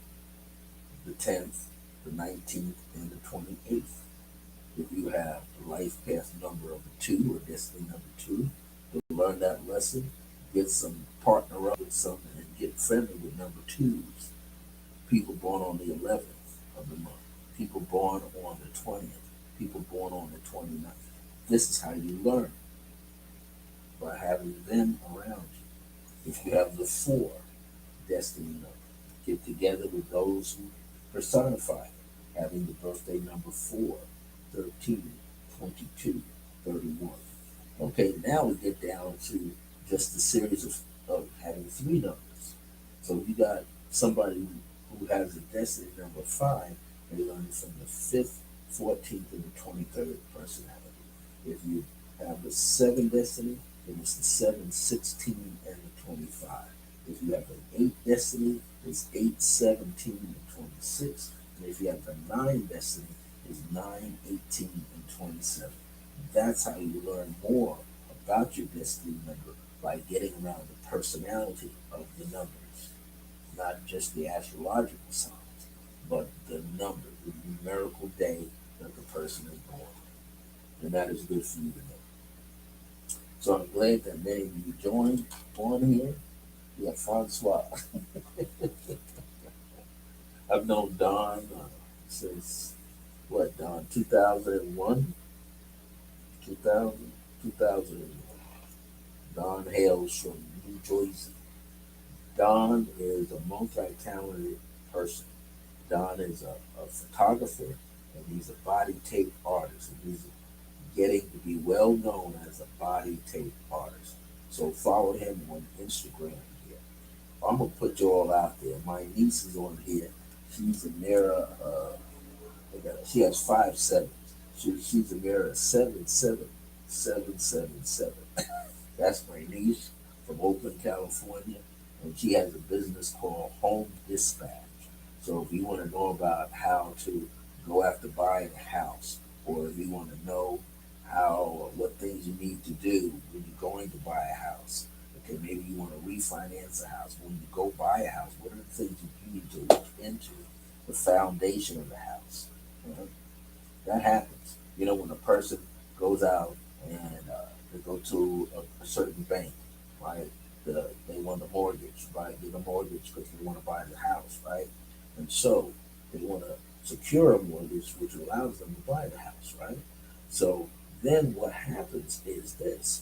the 10th, the 19th, and the 28th. If you have the life path number of a 2 or destiny number 2, to learn that lesson, get some partner up with something and get friendly with number 2s. People born on the 11th of the month, people born on the 20th, people born on the 29th. This is how you learn, by having them around you. If you have the 4 destiny number, get together with those who personify it, having the birthday number 4, 13, 22, 31. Okay, now we get down to just the series of having 3 numbers. So you got somebody who has a destiny number 5, they learn from the 5th, 14th, and the 23rd personality. If you have the 7 destiny, then it's the 7, 16, and the 25. If you have an 8 destiny, it's 8, 17, and 26. And if you have the 9 destiny, it's 9, 18, and 27. That's how you learn more about your destiny number, by getting around the personality of the numbers, not just the astrological signs. but the number, the numerical day that the person is born. And that is good for you to know. So I'm glad that many of you joined on here. We have Francois. I've known Don since what, Don? 2001? 2000? 2001. Don hails from New Jersey. Don is a multi-talented person. Don is a photographer and he's a body tape artist. And he's getting to be well known as a body tape artist. So follow him on Instagram here. I'm gonna put you all out there. My niece is on here. She's a mirror. She has 5 7s. She's a mirror 77777. That's my niece from Oakland, California, and she has a business called Home Dispatch. So if you want to know about how to go after buying a house, or if you want to know how or what things you need to do when you're going to buy a house, okay, maybe you want to refinance a house. When you go buy a house, what are the things that you need to look into? The foundation of the house. You know, that happens. You know, when a person goes out and they go to a certain bank, right? They want a mortgage, right? Get a mortgage because they want to buy the house, right? And so they want to secure a mortgage, which allows them to buy the house, right? So then what happens is this: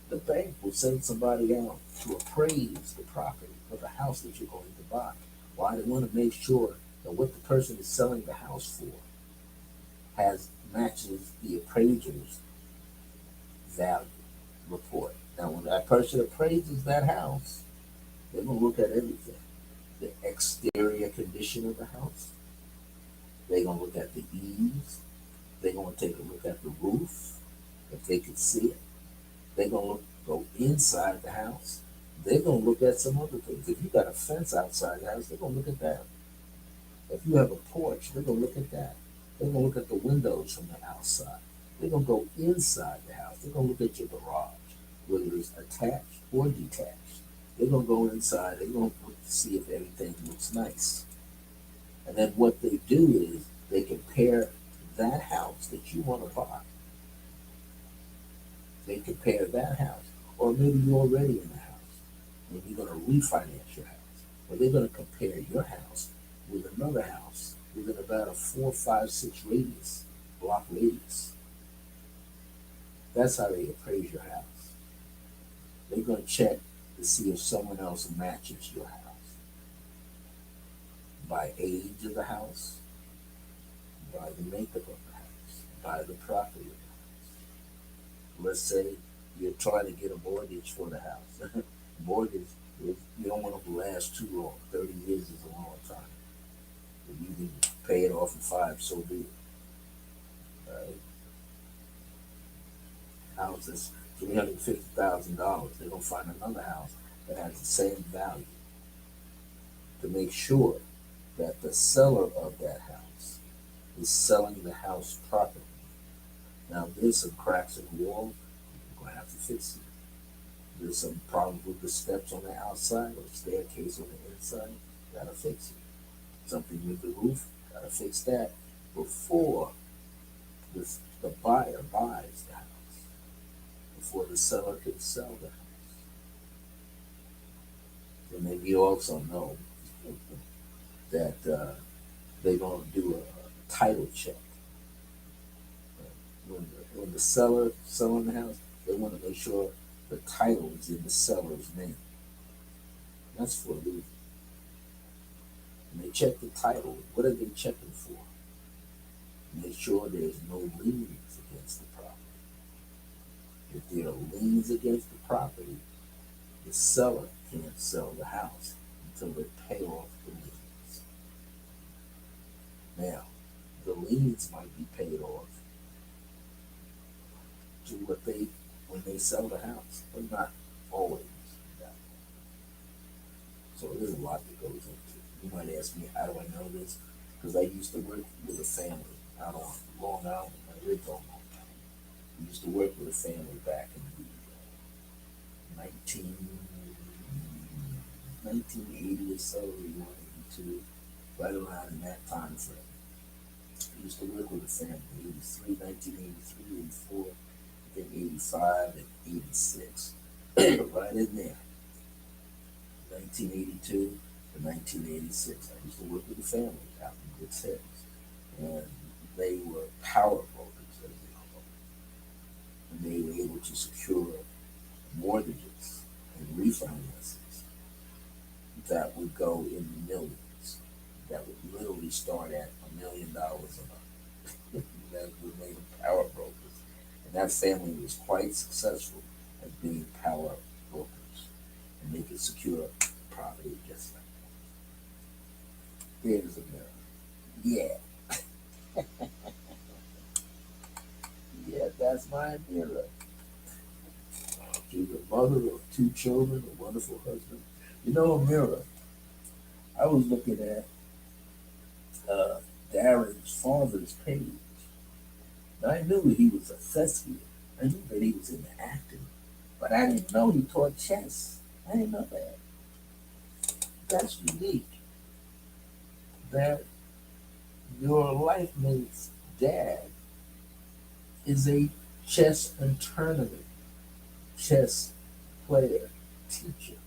the bank will send somebody out to appraise the property of the house that you're going to buy. Why? They want to make sure that what the person is selling the house for has matches the appraiser's value report. Now, when that person appraises that house, they're going to look at everything: the exterior condition of the house. They're going to look at the eaves. They're going to take a look at the roof, if they can see it. They're going to go inside the house. They're going to look at some other things. If you got a fence outside the house, they're going to look at that. If you have a porch, they're going to look at that. They're going to look at the windows from the outside. They're going to go inside the house. They're going to look at your garage, whether it's attached or detached. They're going to go inside. They're going to look to see if everything looks nice. And then what they do is they compare that house that you want to buy. They compare that house. Or maybe you're already in the house and you're going to refinance your house. Well, they're going to compare your house with another house within about a 4, 5, 6 radius, block radius. That's how they appraise your house. They're going to check to see if someone else matches your house by age of the house, by the makeup of the house, by the property of the house. Let's say you're trying to get a mortgage for the house. Mortgage, you don't want them to last too long. 30 years is a long time. If you can pay it off in 5, so be it. Right? House that's $350,000. They're gonna find another house that has the same value to make sure that the seller of that house is selling the house properly. Now, if there's some cracks in the wall, you're gonna have to fix it. There's some problems with the steps on the outside or staircase on the inside, gotta fix it. Something with the roof, gotta fix that before the buyer buys the house, before the seller can sell the house. And then you also know that they're going to do a title check. When the seller selling the house, they want to make sure the title is in the seller's name. That's for a reason. When they check the title, what are they checking for? Make sure there's no liens against the property. If there are liens against the property, the seller can't sell the house until they pay off the liens. Now, the liens might be paid off to what they when they sell the house, but not always. So there's a lot that goes into it. You might ask me, how do I know this? Because I used to work with a family out on Long Island. I lived on Long Island. We used to work with a family back in the 1980 or so, 81, 82. right around in that time frame. I used to work with a family, 83, 1983, 84, I think 85 and 86. Right in there, 1982 to 1986. I used to work with a family out in Good Hills. And they were power brokers, as they call them. And they were able to secure mortgages and refinances that would go in the millions, that would literally start at $1 million a month. That would make them power brokers. And that family was quite successful at being power brokers. And they could secure property just like that. There's a mirror. Yeah, yeah, that's my mirror. She's a mother of two children, a wonderful husband. You know, a mirror. I was looking at uh, Darren's father's page. And I knew he was a thespian. I knew that he was into acting, but I didn't know he taught chess. I didn't know that. That's unique. That your life mate's dad is a chess and tournament chess player, teacher.